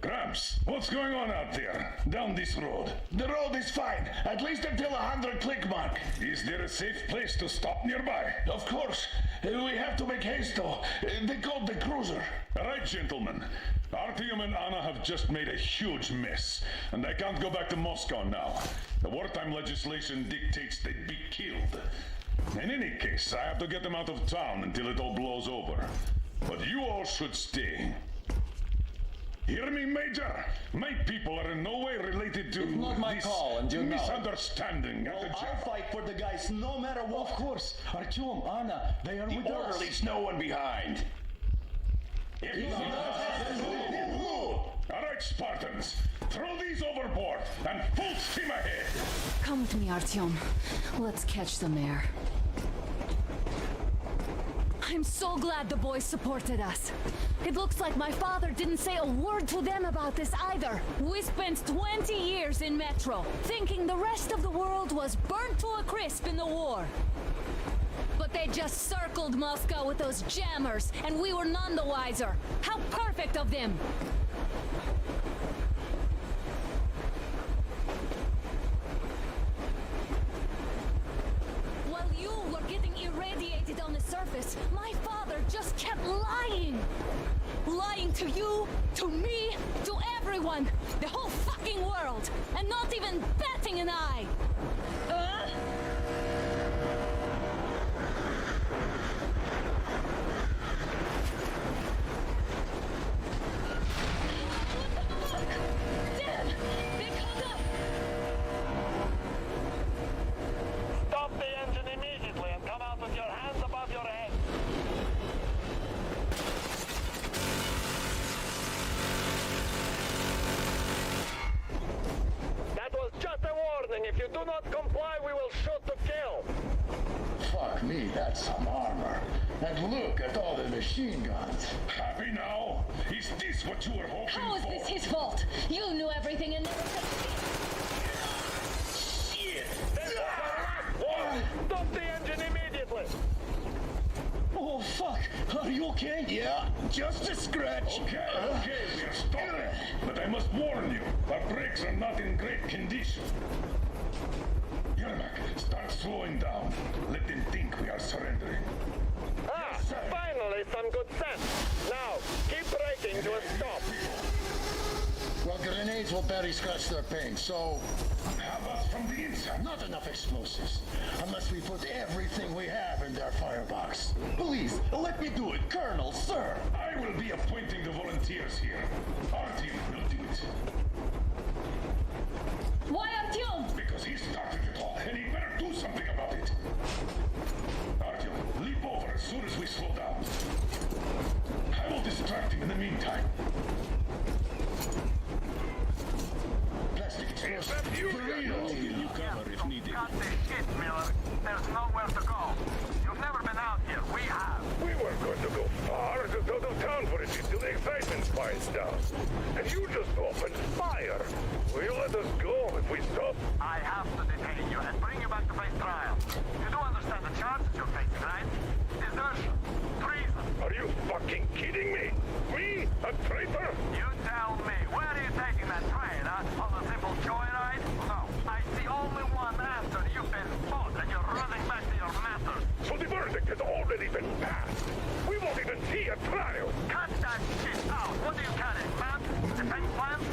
Gramps, what's going on out there? Down this road? The road is fine, at least until 100 click mark. Is there a safe place to stop nearby? Of course. We have to make haste though. They called the cruiser. All right, gentlemen. Artyom and Anna have just made a huge mess, and I can't go back to Moscow now. The wartime legislation dictates they'd be killed. In any case, I have to get them out of town until it all blows over. But you all should stay. Hear me, Major? My people are in no way related to It's not my this call, and you know it. misunderstanding at the I'll job. fight for the guys no matter what. Of course. Artyom, Anna, they are with us. Orderlies, no one behind. All right, Spartans, throw these overboard and full steam ahead. Come with me, Artyom. Let's catch the mayor. I'm so glad the boys supported us. It looks like my father didn't say a word to them about this either. We spent 20 years in Metro, thinking the rest of the world was burnt to a crisp in the war. But they just circled Moscow with those jammers, and we were none the wiser. How perfect of them! While you were getting irradiated on the surface, my father just kept lying. Lying to you, to me, to everyone, the whole fucking world, and not even batting an eye. Stop the engine immediately and come out with your hands above your head. That was just a warning. If you do not comply, we will shoot to kill. Fuck me, that's some armor. And look at all the machine guns. Happy now? Is this what you were hoping How is for? this his fault? You knew everything and never said Shit! Stop the engine immediately. Oh, fuck. Are you okay? Yeah, just a scratch. Okay, we are stopping. But I must warn you, our brakes are not in great condition. Yermak, start slowing down. Let them think we are surrendering. Ah, finally some good sense. Now, keep braking to a stop. Well, grenades will barely scratch their paint, so... How about from the inside? Not enough explosives. Unless we put everything we have in their firebox. Please, let me do it, Colonel, sir. I will be appointing the volunteers here. Our team will do it. Why Artyom? Because he started it all, and he better do something about it. Artyom, leap over as soon as we slow down. I will distract him in the meantime. Plastic explosive. You cover if needed. Cut this shit, Miller. There's nowhere to go. You've never been out here. We have. We weren't going to go far. Just out of town for a bit till the excitement quiets down. And you just opened fire. Will you let us go if we stop? I have to detain you and bring you back to face trial. You do understand the charges you're facing, right? Desertion, treason. Are you fucking kidding me? trial. Cut that shit out. What do you carry, man? Defense plans?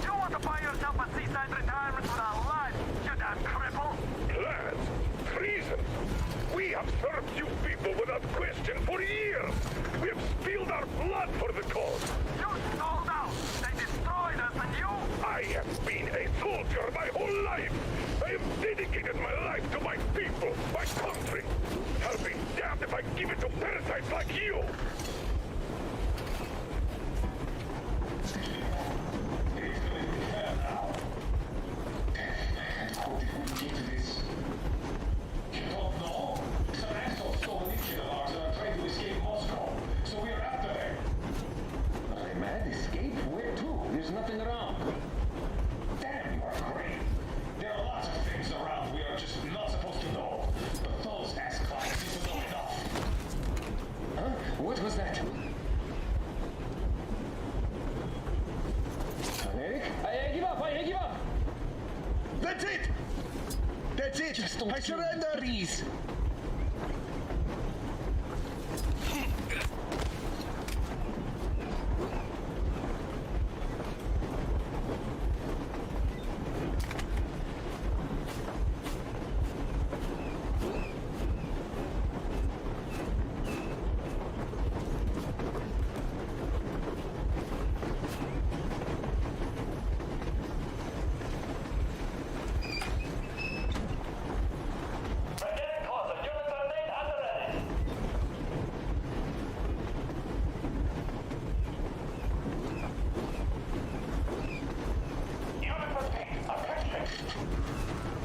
You want to buy yourself a seaside retirement with a life, you damn cripple? Plans? Treason? We have served you people without question for years. We have spilled our blood for the cause. You sold out. They destroyed us and you... I have been a soldier my whole life. I have dedicated my life to my people, my country. I'll be damned if I give it to parasites like you. What was that? Eric? I give up! I give up! That's it! That's it! Just don't I surrender! Please!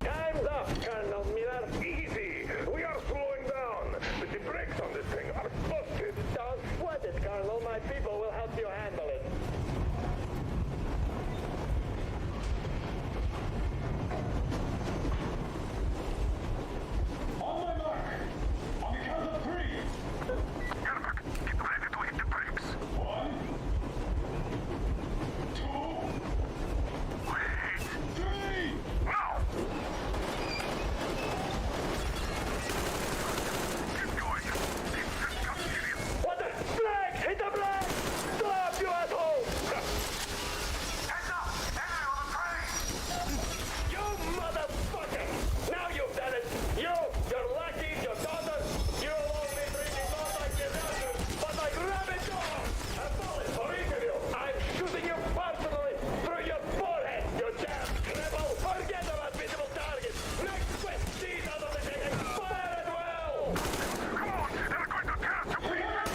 Time's up, Colonel Miller. Easy. We are slowing down. But the brakes on this thing are busted. Don't sweat it, Colonel. My people will help you handle it. On my mark! On the count of 3! Get ready to hit the brakes. 1, 2, Wait. 3! Now! Keep going. This just got serious. What the? Black! Hit the black! Stop, you asshole! Heads up! Enemy on the train! You motherfucker! Now you've done it! You, your lackeys, your daughters, you'll all be breathing not like your daughters, but like rabbit dogs! A bullet for each of you! I'm shooting you personally through your forehead, you damn cripple! Forget about visible targets! Next quest, these out of the thing and fire at will! Come on! They're going to tear us to pieces!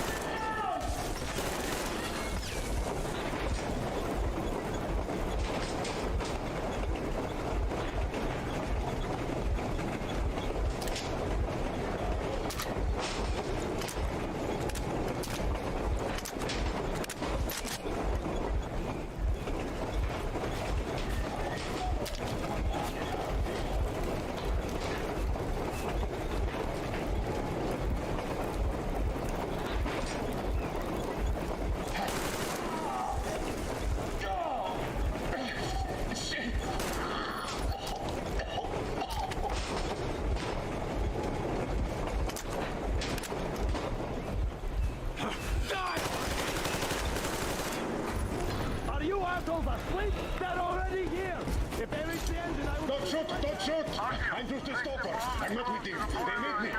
Are you assholes asleep? They're already here! If they reach the engine, I will... Don't shoot! Don't shoot! I'm just a stalker. I'm not with you. They made me.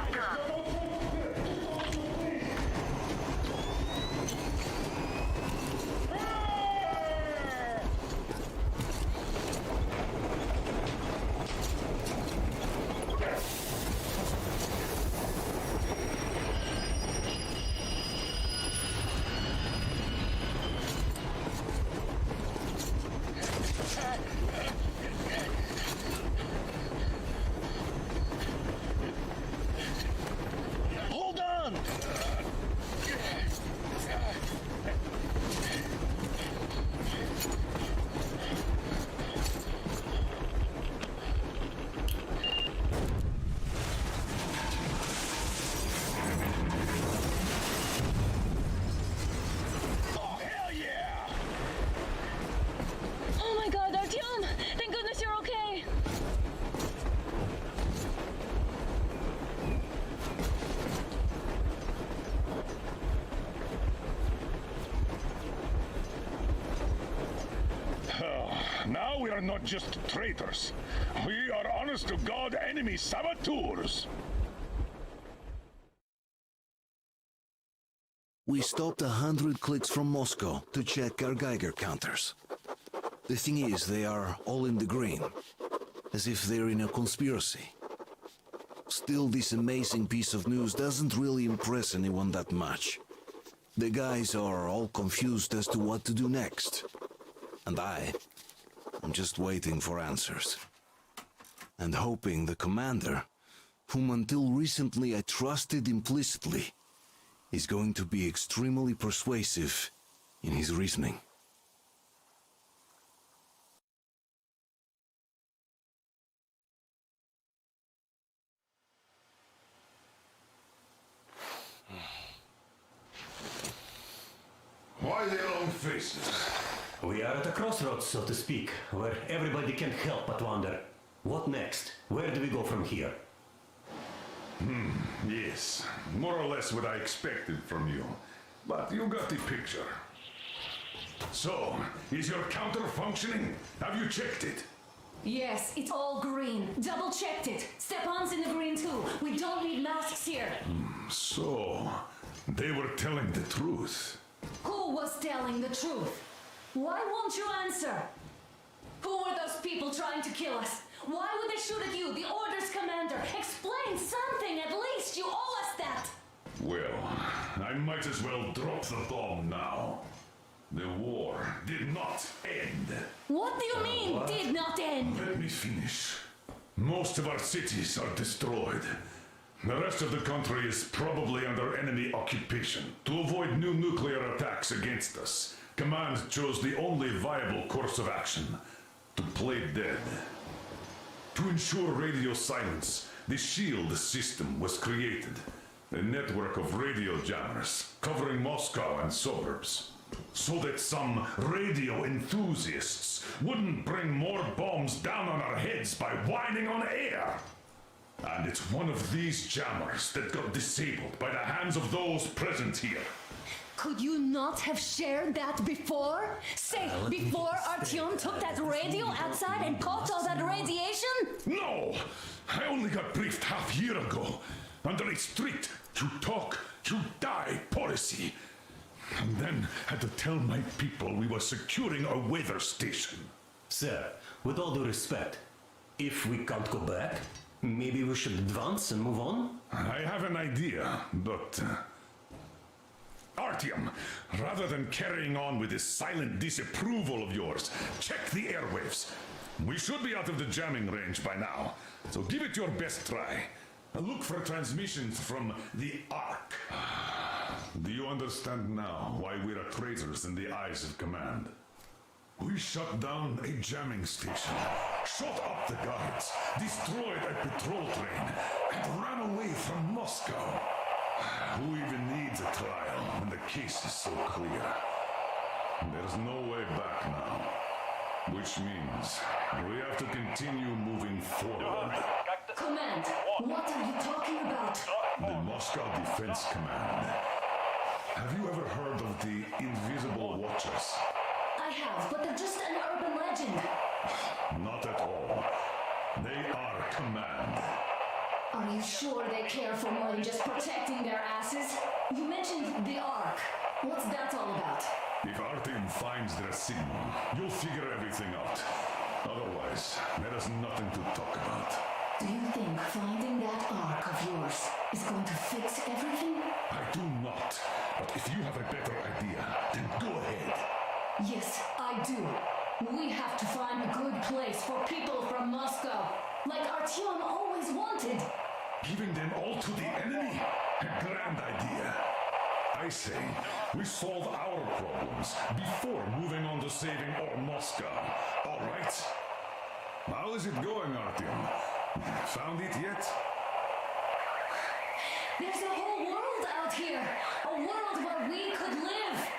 are not just traitors. We are honest-to-God enemy saboteurs. We stopped 100 clicks from Moscow to check our Geiger counters. The thing is, they are all in the green, as if they're in a conspiracy. Still, this amazing piece of news doesn't really impress anyone that much. The guys are all confused as to what to do next. And I'm just waiting for answers. And hoping the commander, whom until recently I trusted implicitly, is going to be extremely persuasive in his reasoning. Why the long faces? We are at a crossroads, so to speak, where everybody can't help but wonder, what next? Where do we go from here? Yes, more or less what I expected from you. But you got the picture. So, is your counter functioning? Have you checked it? Yes, it's all green. Double-checked it. Stepan's in the green too. We don't need masks here. So, they were telling the truth. Who was telling the truth? Why won't you answer? Who were those people trying to kill us? Why would they shoot at you, the orders commander? Explain something at least. You owe us that. Well, I might as well drop the bomb now. The war did not end. What do you mean, did not end? Let me finish. Most of our cities are destroyed. The rest of the country is probably under enemy occupation. To avoid new nuclear attacks against us, Command chose the only viable course of action: to play dead. To ensure radio silence, the SHIELD system was created. A network of radio jammers covering Moscow and suburbs. So that some radio enthusiasts wouldn't bring more bombs down on our heads by whining on air. And it's one of these jammers that got disabled by the hands of those present here. Could you not have shared that before? Say, before Artyom took that radio outside and caught all that radiation? No! I only got briefed half year ago, under a strict "you talk, you die" policy. And then had to tell my people we were securing a weather station. Sir, with all due respect, if we can't go back, maybe we should advance and move on? I have an idea, but... Artyom, rather than carrying on with this silent disapproval of yours, check the airwaves. We should be out of the jamming range by now, so give it your best try. Look for transmissions from the Ark. Do you understand now why we are traitors in the eyes of Command? We shut down a jamming station, shot up the guards, destroyed a patrol train, and ran away from Moscow. Who even needs a trial when the case is so clear? There's no way back now. Which means we have to continue moving forward. Command, what are you talking about? The Moscow Defense Command. Have you ever heard of the Invisible Watchers? I have, but they're just an urban legend. Not at all. They are Command. Are you sure they care for more than just protecting their asses? You mentioned the Ark. What's that all about? If Artyom finds their signal, you'll figure everything out. Otherwise, there is nothing to talk about. Do you think finding that Ark of yours is going to fix everything? I do not. But if you have a better idea, then go ahead. Yes, I do. We have to find a good place for people from Moscow, like Artyom always wanted. Giving them all to the enemy? A grand idea. I say, we solve our problems before moving on to saving all Moscow. All right? How is it going, Artyom? Found it yet? There's a whole world out here. A world where we could live.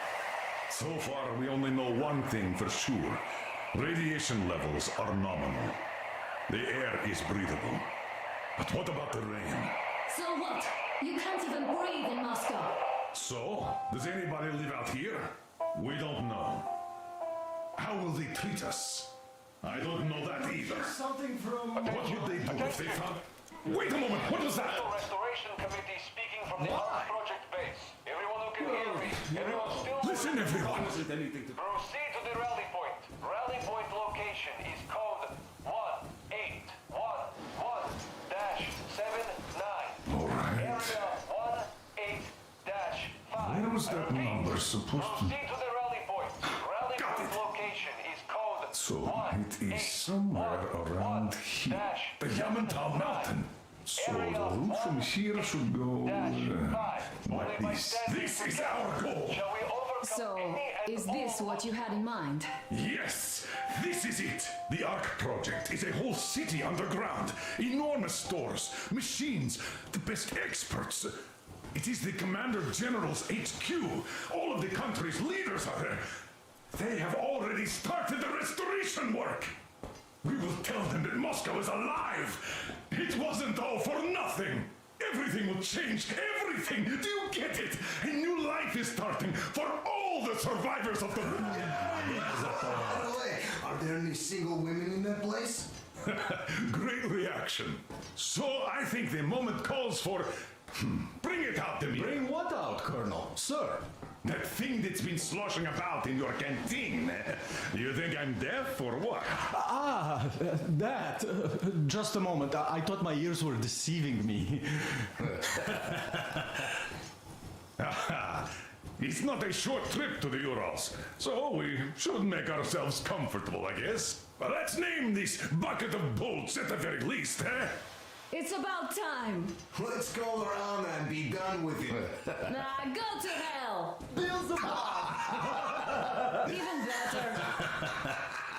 So far, we only know one thing for sure. Radiation levels are nominal. The air is breathable. But what about the rain? So what? You can't even breathe in Moscow. So? Does anybody live out here? We don't know. How will they treat us? I don't know that either. Something from... What would they do if they found... Wait a moment, what was that? Restoration Committee speaking from the Ark Project base. Everyone who can hear me. Everyone still... Listen, everyone. Proceed to the rally point. Rally point location is code 1811-79. All right. Area 18-5. Where was that number supposed to... Proceed to the rally point. Rally point location is code So, it is somewhere around here. The Yamantau Mountain. So, the route from here should go... like this. This is our goal. So, is this what you had in mind? Yes, this is it. The Ark Project is a whole city underground. Enormous stores, machines, the best experts. It is the Commander General's HQ. All of the country's leaders are there. They have already started the restoration work. We will tell them that Moscow is alive. It wasn't all for nothing. Everything will change. Everything. Do you get it? A new life is starting for all the survivors of the... By the way, are there any single women in that place? Great reaction. So I think the moment calls for... Bring it out to me. Bring what out, Colonel? Sir? That thing that's been sloshing about in your canteen. You think I'm deaf or what? That. Just a moment. I thought my ears were deceiving me. It's not a short trip to the Urals, so we should make ourselves comfortable, I guess. Well, let's name this bucket of bolts at the very least, eh? It's about time. Let's go around and be done with it. Nah, go to hell. Even better.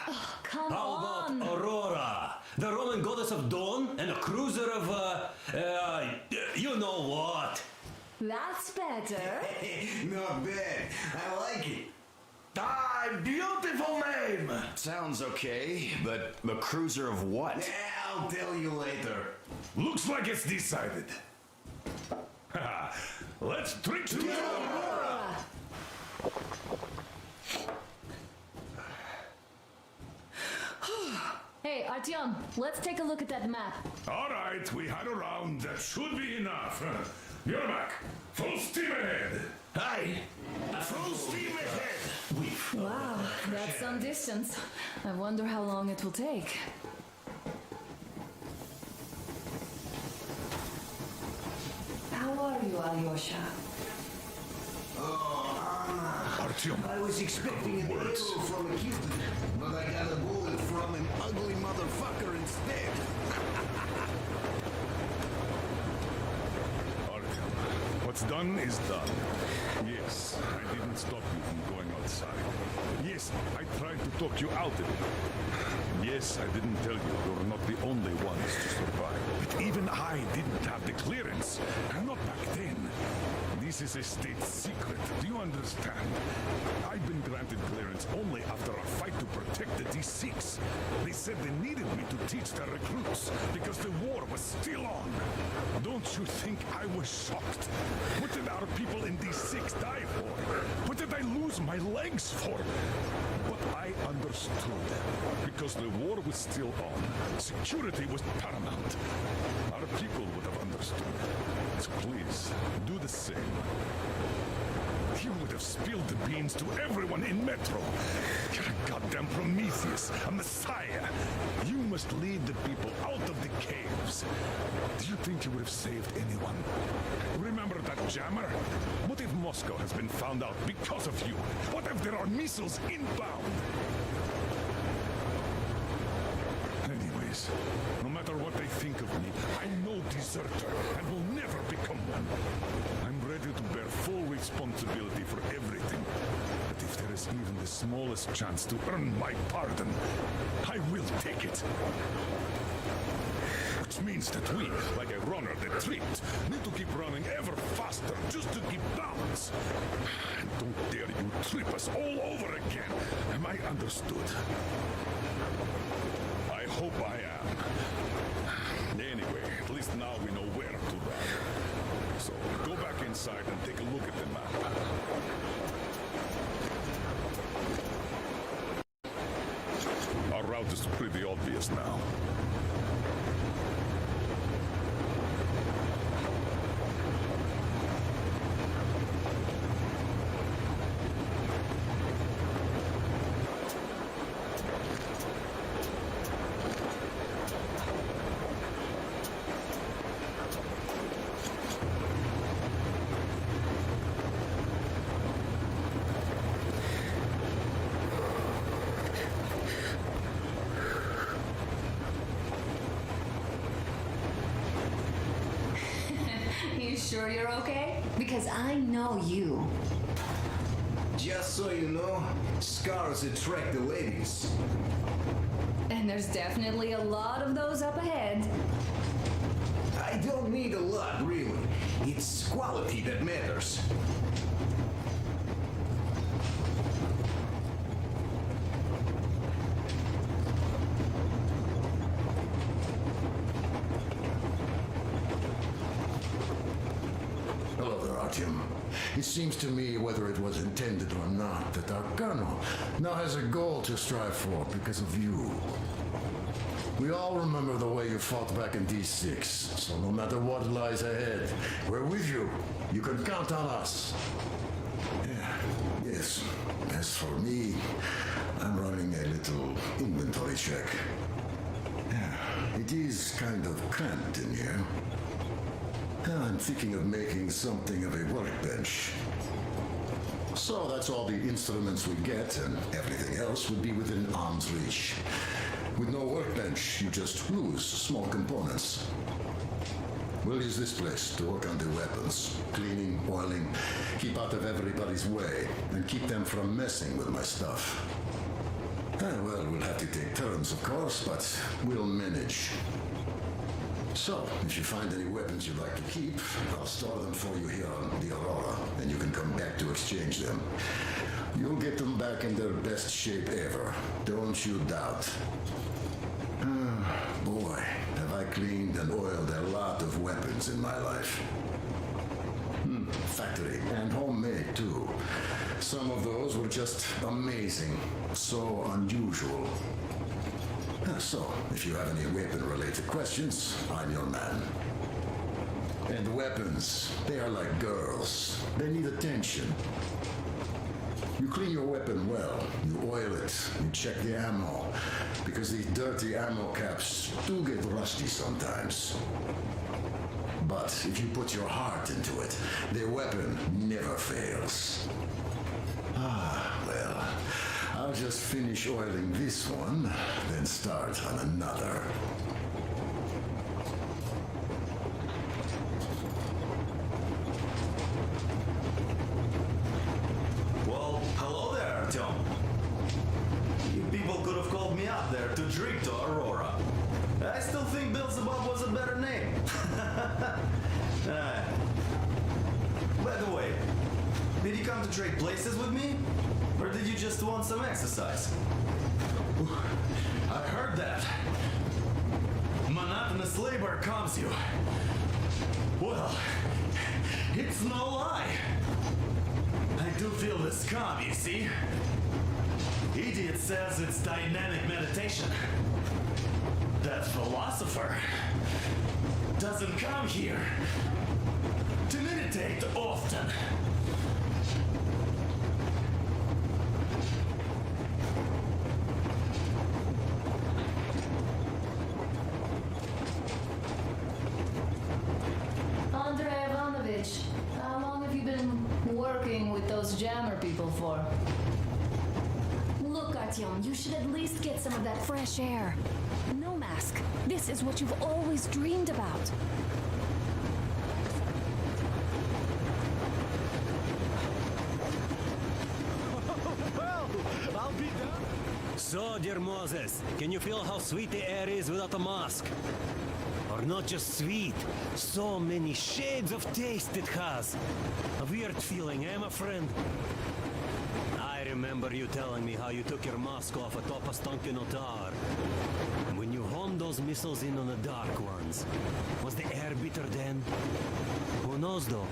Oh, come on. How about Aurora, the Roman goddess of dawn and a cruiser of, you know what? That's better. Not bad. I like it. Ah, beautiful name. Sounds okay, but a cruiser of what? Yeah, I'll tell you later. Looks like it's decided. Let's drink to Aurora. Hey, Artyom, let's take a look at that map. All right, we had a round. That should be enough. You're back. Full steam ahead. Hi. Full steam ahead. Wow, that's some distance. I wonder how long it will take. How are you, Alyosha? Oh, Anna. Artyom. I was expecting an arrow from a Cupid, but I got a bullet from an ugly motherfucker instead. Artyom, what's done is done. Yes, I didn't stop you from going outside. Yes, I tried to talk you out of it. Yes, I didn't tell you you're not the only ones to survive. But even I didn't have the clearance. Not back then. This is a state secret. Do you understand? I've been granted clearance only after a fight to protect the D6. They said they needed me to teach their recruits because the war was still on. Don't you think I was shocked? What did our people in D6 die for? What did I lose my legs for? But I understood. Because the war was still on. Security was paramount. Our people would have understood. So please, do the same. You would have spilled the beans to everyone in Metro. You're a goddamn Prometheus, a messiah. You must lead the people out of the caves. Do you think you would have saved anyone? Remember that jammer? What if Moscow has been found out because of you? What if there are missiles inbound? Anyways, no matter what they think of me, I'm no deserter and will never become one. I'm ready to bear full responsibility for everything. But if there is even the smallest chance to earn my pardon, I will take it. Which means that we, like a runner that tripped, need to keep running ever faster just to keep balance. And don't dare you trip us all over again. Am I understood? I hope I am. Anyway, at least now we know where to run. So, go back inside and take a look at the map. Our route is pretty obvious now. You sure you're okay? Because I know you. Just so you know, scars attract the ladies. And there's definitely a lot of those up ahead. I don't need a lot, really. It's quality that matters. Hello there, Artyom. It seems to me, whether it was intended or not, that our colonel now has a goal to strive for because of you. We all remember the way you fought back in D6, so no matter what lies ahead, we're with you. You can count on us. Yes. As for me, I'm running a little inventory check. It is kind of cramped in here. I'm thinking of making something of a workbench. So that's all the instruments we get, and everything else would be within arm's reach. With no workbench, you just lose small components. We'll use this place to work on the weapons. Cleaning, oiling, keep out of everybody's way, and keep them from messing with my stuff. Well, we'll have to take turns, of course, but we'll manage. So, if you find any weapons you'd like to keep, I'll store them for you here on the Aurora, and you can come back to exchange them. You'll get them back in their best shape ever. Don't you doubt. Boy, have I cleaned and oiled a lot of weapons in my life. Factory and homemade, too. Some of those were just amazing. So unusual. So, if you have any weapon-related questions, I'm your man. And weapons, they are like girls. They need attention. You clean your weapon well, you oil it, you check the ammo, because these dirty ammo caps do get rusty sometimes. But if you put your heart into it, the weapon never fails. Well, I'll just finish oiling this one, then start on another. Well, hello there, Artyom. You people could have called me up there to drink to Aurora. I still think Beelzebub was a better name. By the way, did you come to trade places with me? Or did you just want some exercise? I heard that. Monotonous labor calms you. Well, it's no lie. I do feel this calm, you see? Idiot says it's dynamic meditation. That philosopher doesn't come here to meditate often. Andrei Ivanovich, how long have you been working with those jammer people for? Look, Artyom, you should at least get some of that fresh air. No mask. This is what you've always dreamed about. Well, I'll be done. So, dear Moses, can you feel how sweet the air is without a mask? Or not just sweet, so many shades of taste it has. A weird feeling, eh, my friend? I remember you telling me how you took your mask off atop a Stonkino tower. And when you homed those missiles in on the dark ones, was the air bitter then? Who knows though?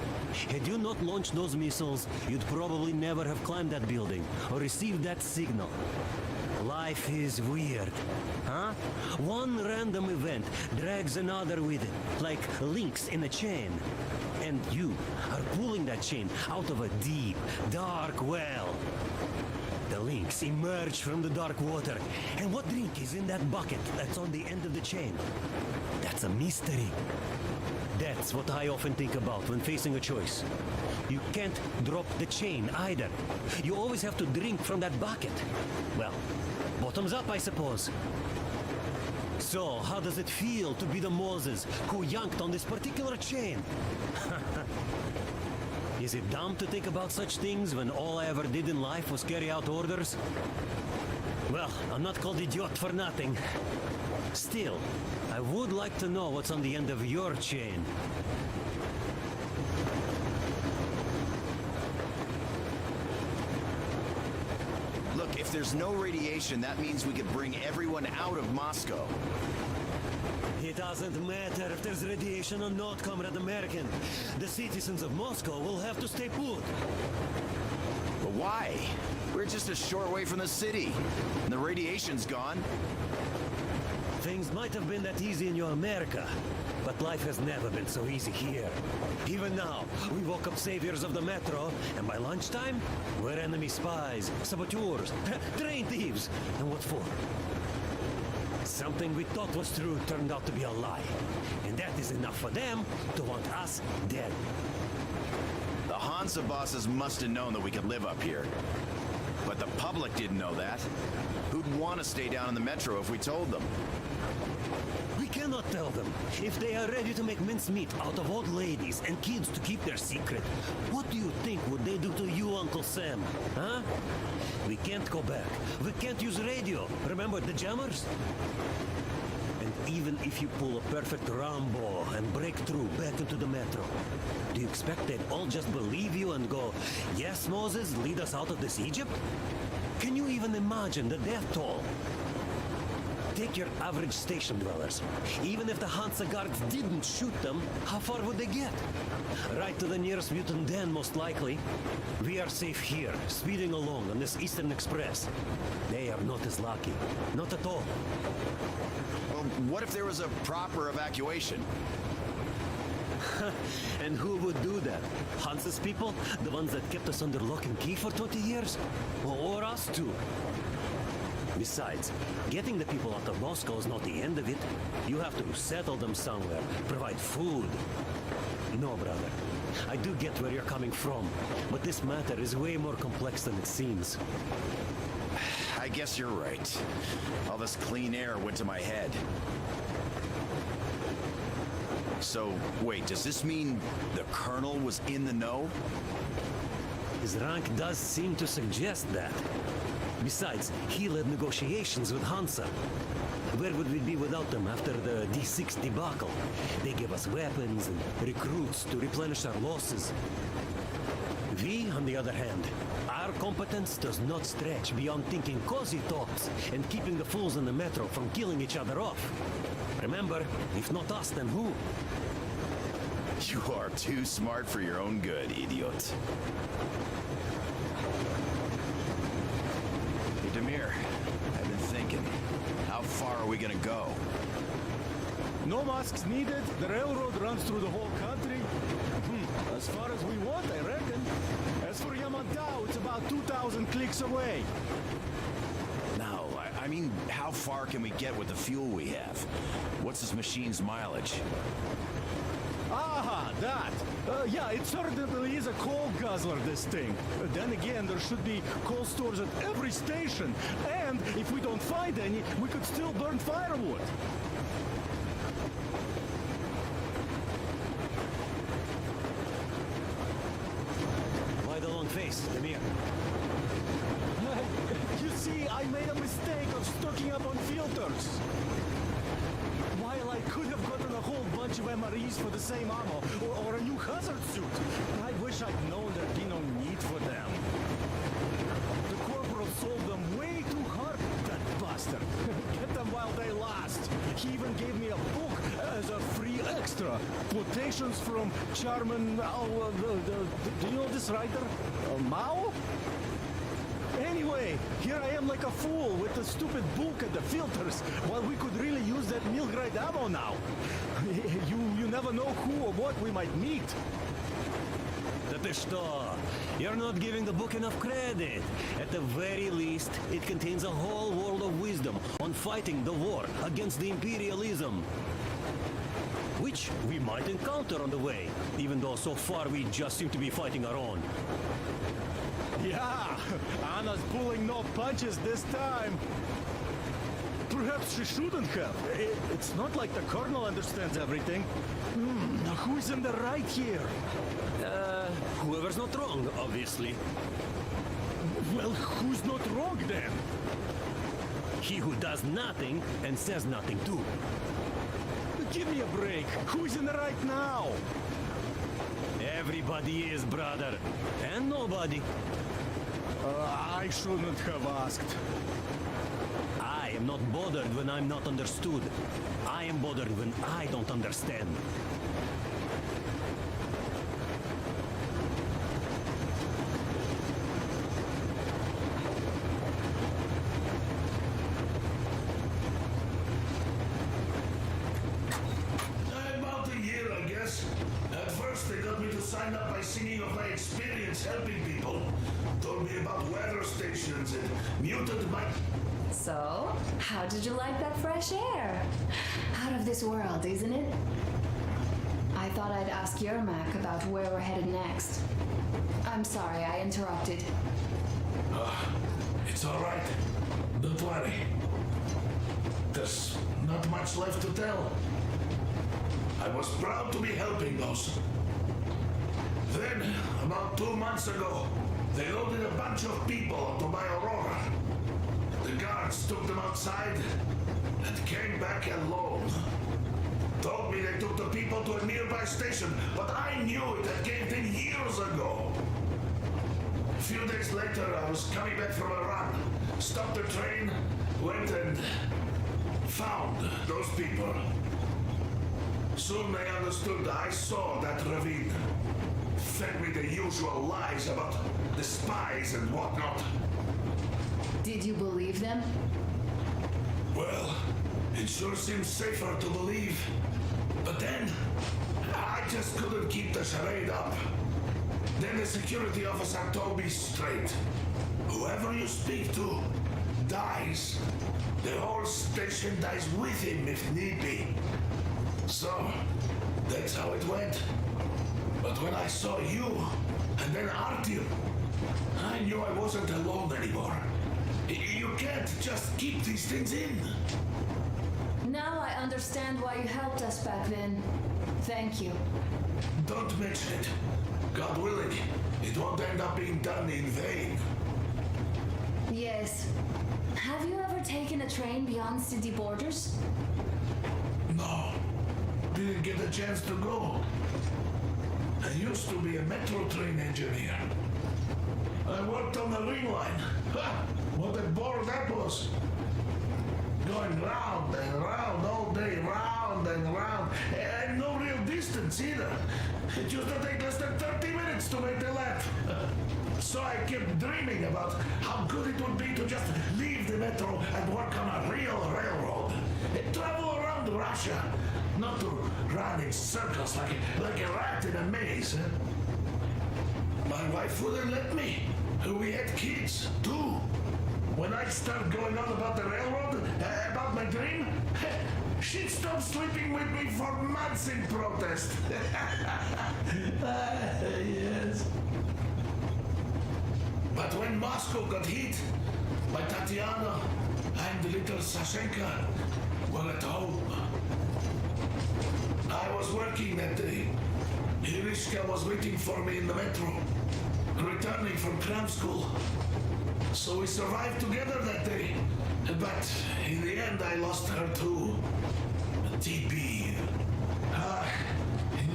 Had you not launched those missiles, you'd probably never have climbed that building or received that signal. Life is weird, huh? One random event drags another with it, like links in a chain. And you are pulling that chain out of a deep, dark well. The links emerge from the dark water. And what drink is in that bucket that's on the end of the chain? That's a mystery. That's what I often think about when facing a choice. You can't drop the chain either. You always have to drink from that bucket. Well, bottoms up, I suppose. So, how does it feel to be the Moses who yanked on this particular chain? Is it dumb to think about such things when all I ever did in life was carry out orders? Well, I'm not called idiot for nothing. Still, I would like to know what's on the end of your chain. Look, if there's no radiation, that means we could bring everyone out of Moscow. It doesn't matter if there's radiation or not, Comrade American. The citizens of Moscow will have to stay put. But why? We're just a short way from the city, and the radiation's gone. Things might have been that easy in your America, but life has never been so easy here. Even now, we woke up saviors of the metro, and by lunchtime, we're enemy spies, saboteurs, train thieves. And what for? Something we thought was true turned out to be a lie. And that is enough for them to want us dead. The Hansa bosses must have known that we could live up here. But the public didn't know that. Who'd want to stay down in the metro if we told them? We cannot tell them. If they are ready to make mincemeat out of old ladies and kids to keep their secret, what do you think would they do to you, Uncle Sam? Huh? We can't go back. We can't use radio. Remember the jammers? And even if you pull a perfect Rambo and break through back into the metro, do you expect they'd all just believe you and go, "Yes, Moses, lead us out of this Egypt"? Can you even imagine the death toll? Take your average station dwellers. Even if the Hansa guards didn't shoot them, how far would they get? Right to the nearest mutant den, most likely. We are safe here, speeding along on this Eastern Express. They are not as lucky. Not at all. Well, what if there was a proper evacuation? And who would do that? Hansa's people? The ones that kept us under lock and key for 20 years? Or us too? Besides, getting the people out of Moscow is not the end of it. You have to settle them somewhere, provide food. No, brother. I do get where you're coming from, but this matter is way more complex than it seems. I guess you're right. All this clean air went to my head. So, wait, does this mean the Colonel was in the know? His rank does seem to suggest that. Besides, he led negotiations with Hansa. Where would we be without them after the D6 debacle? They gave us weapons and recruits to replenish our losses. We, on the other hand, our competence does not stretch beyond thinking cozy thoughts and keeping the fools in the metro from killing each other off. Remember, if not us, then who? You are too smart for your own good, idiot. Hey, Damir, I've been thinking. How far are we gonna go? No masks needed. The railroad runs through the whole country. As far as we want, I reckon. As for Yamantau, it's about 2,000 clicks away. No, I mean, how far can we get with the fuel we have? What's this machine's mileage? Aha, that! Yeah, it certainly is a coal guzzler, this thing. Then again, there should be coal stores at every station. And if we don't find any, we could still burn firewood. Why the long face, Damir? You see, I made a mistake of stocking up on filters. While I could have gotten a whole bunch of MREs for the same ammo, or a new hazard suit, I wish I'd known there'd be no need for them. The corporal sold them way too hard, that bastard. Get them while they last. He even gave me a book as a free extra. Quotations from Charman... do you know this writer? Mao? Anyway, Here I am like a fool with the stupid book and the filters, while we could really use that mill-grade ammo now. You never know who or what we might meet. You're not giving the book enough credit. At the very least, it contains a whole world of wisdom on fighting the war against the imperialism. Which we might encounter on the way, even though so far we just seem to be fighting our own. Yeah, Anna's pulling no punches this time. Perhaps she shouldn't have. It's not like the Colonel understands everything. Who's in the right here? Whoever's not wrong, obviously. Well, who's not wrong then? He who does nothing and says nothing too. Give me a break. Who's in the right now? Everybody is, brother. And nobody. I shouldn't have asked. I am not bothered when I'm not understood. I am bothered when I don't understand. About a year, I guess. At first, they got me to sign up by singing of my experience helping people. Told me about weather stations and muted my... So, how did you like that fresh air? Out of this world, isn't it? I thought I'd ask Yermak about where we're headed next. I'm sorry I interrupted. It's all right. Don't worry. There's not much left to tell. I was proud to be helping those. Then, about 2 months ago, they loaded a bunch of people onto my Aurora. The guards took them outside and came back alone. Told me they took the people to a nearby station, but I knew it had caved in years ago. A few days later, I was coming back from a run, stopped the train, went and found those people. Soon they understood I saw that ravine. Fed me the usual lies about the spies and whatnot. Did you believe them? Well, it sure seems safer to believe. But then, I just couldn't keep the charade up. Then the security officer told me straight. Whoever you speak to dies. The whole station dies with him if need be. So, that's how it went. But when I saw you, and then Artyom, I knew I wasn't alone anymore. You can't just keep these things in. Now I understand why you helped us back then. Thank you. Don't mention it. God willing, it won't end up being done in vain. Yes. Have you ever taken a train beyond city borders? No. Didn't get a chance to go. I used to be a metro train engineer. I worked on the ring line. Ha! What a bore that was. Going round and round all day, round and round. And no real distance either. It used to take less than 30 minutes to make the lap. So I kept dreaming about how good it would be to just leave the metro and work on a real railroad. And travel around Russia. Not to run in circles like a rat in a maze. My wife wouldn't let me. We had kids, too. When I'd start going on about the railroad, about my dream, she'd stop sleeping with me for months in protest. Yes. But when Moscow got hit, my Tatiana and little Sashenka were at home. I was working that day. Irishka was waiting for me in the metro, returning from cram school. So we survived together that day. But in the end, I lost her too. TP.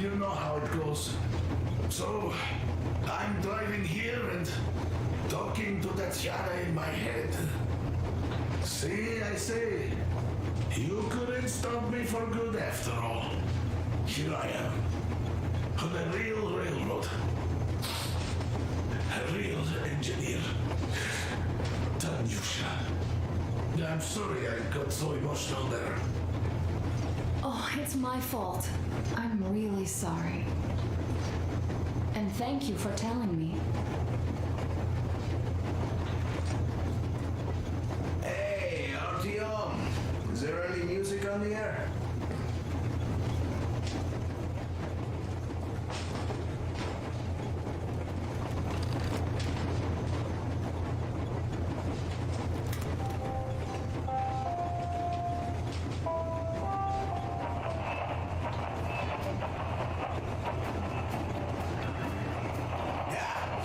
You know how it goes. So I'm driving here and talking to Tatiana in my head. See, I say, you couldn't stop me for good after all. Here I am, on a real railroad. A real engineer. Done I'm sorry I got so emotional there. Oh, it's my fault. I'm really sorry. And thank you for telling me. Hey, Artyom! Is there any music on the air?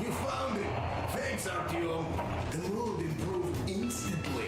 You found it! Thanks, Artyom. The mood improved instantly.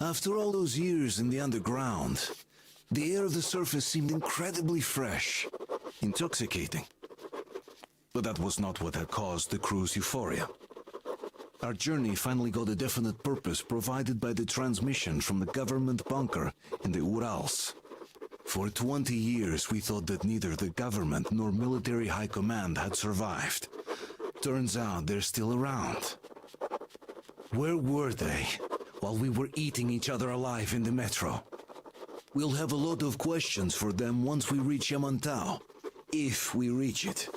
After all those years in the underground, the air of the surface seemed incredibly fresh, intoxicating. But that was not what had caused the crew's euphoria. Our journey finally got a definite purpose provided by the transmission from the government bunker in the Urals. For 20 years we thought that neither the government nor military high command had survived. Turns out they're still around. Where were they while we were eating each other alive in the metro? We'll have a lot of questions for them once we reach Yamantau, if we reach it.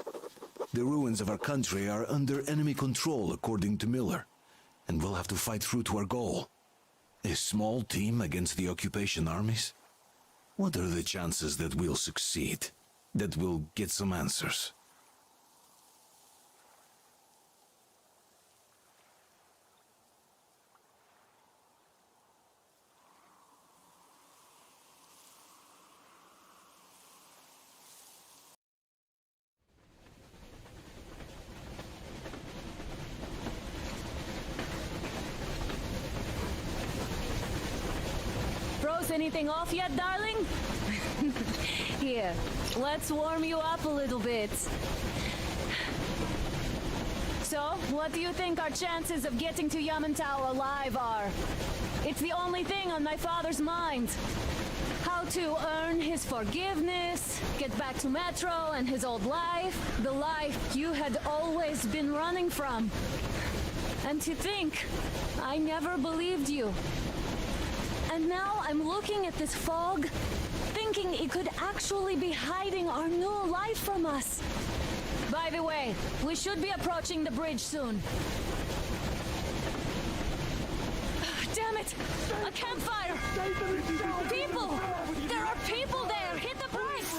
The ruins of our country are under enemy control, according to Miller, and we'll have to fight through to our goal. A small team against the occupation armies? What are the chances that we'll succeed, that we'll get some answers? Froze anything off yet, darling? Here, let's warm you up a little bit. So, what do you think our chances of getting to Yamantau alive are? It's the only thing on my father's mind. How to earn his forgiveness, get back to Metro and his old life, the life you had always been running from. And to think, I never believed you. And now I'm looking at this fog, thinking it could actually be hiding our new life from us. By the way, we should be approaching the bridge soon. Damn it! A campfire! People! There are people there! Hit the brakes!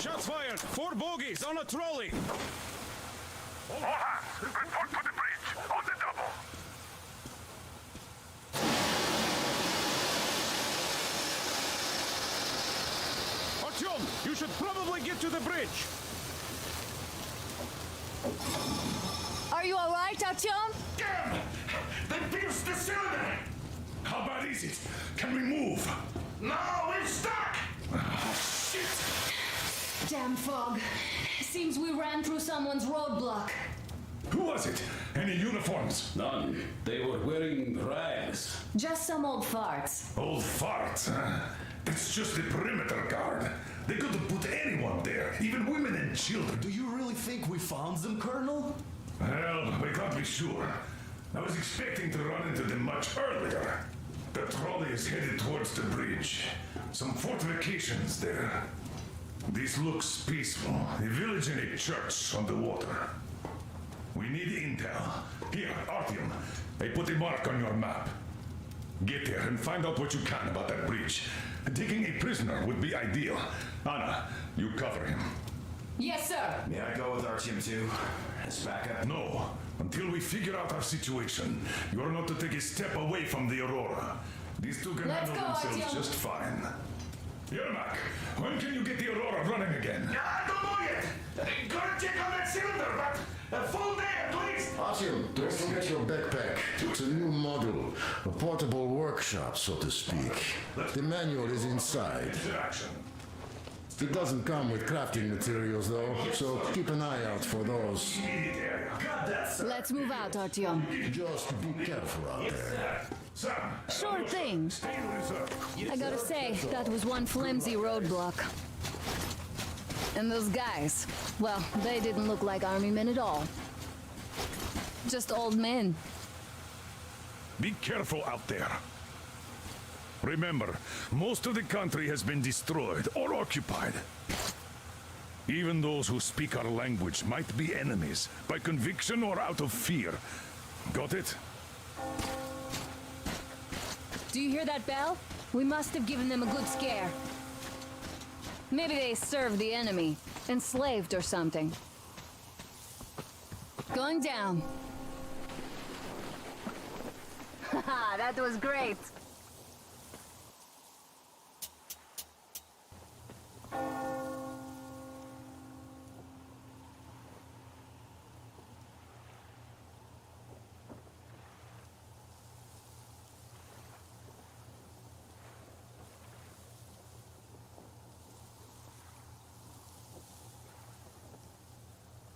Shots fired! 4 bogies on a trolley! All hands, report to the bridge, on the double. Artyom, you should probably get to the bridge! Are you alright, Artyom? Damn! They pierced the cylinder! How bad is it? Can we move? No, we're stuck! Oh, shit! Damn fog. Seems we ran through someone's roadblock. Who was it? Any uniforms? None. They were wearing rags. Just some old farts. Old farts, huh? That's just the perimeter guard. They could have put anyone there, even women and children. Do you really think we found them, Colonel? Well, we can't be sure. I was expecting to run into them much earlier. The trolley is headed towards the bridge. Some fortifications there. This looks peaceful. A village and a church on the water. We need intel. Here, Artyom, I put a mark on your map. Get there and find out what you can about that bridge. Taking a prisoner would be ideal. Anna, you cover him. Yes, sir. May I go with Artyom too? As backup? No. Until we figure out our situation, you are not to take a step away from the Aurora. These two can Let's handle go, themselves Artyom. just fine. Yermak, when can you get the Aurora running again? I don't know yet. Gotta check on that cylinder, but a full day at least. Artyom, don't forget your backpack. It's a new model, a portable workshop, so to speak. The manual is inside. It doesn't come with crafting materials, though, so keep an eye out for those. Let's move out, Artyom. Just be careful out there. Sure thing. I gotta say, that was one flimsy roadblock. And those guys, well, they didn't look like army men at all. Just old men. Be careful out there. Remember, most of the country has been destroyed or occupied. Even those who speak our language might be enemies, by conviction or out of fear. Got it? Do you hear that bell? We must have given them a good scare. Maybe they served the enemy, enslaved or something. Going down. Haha, that was great.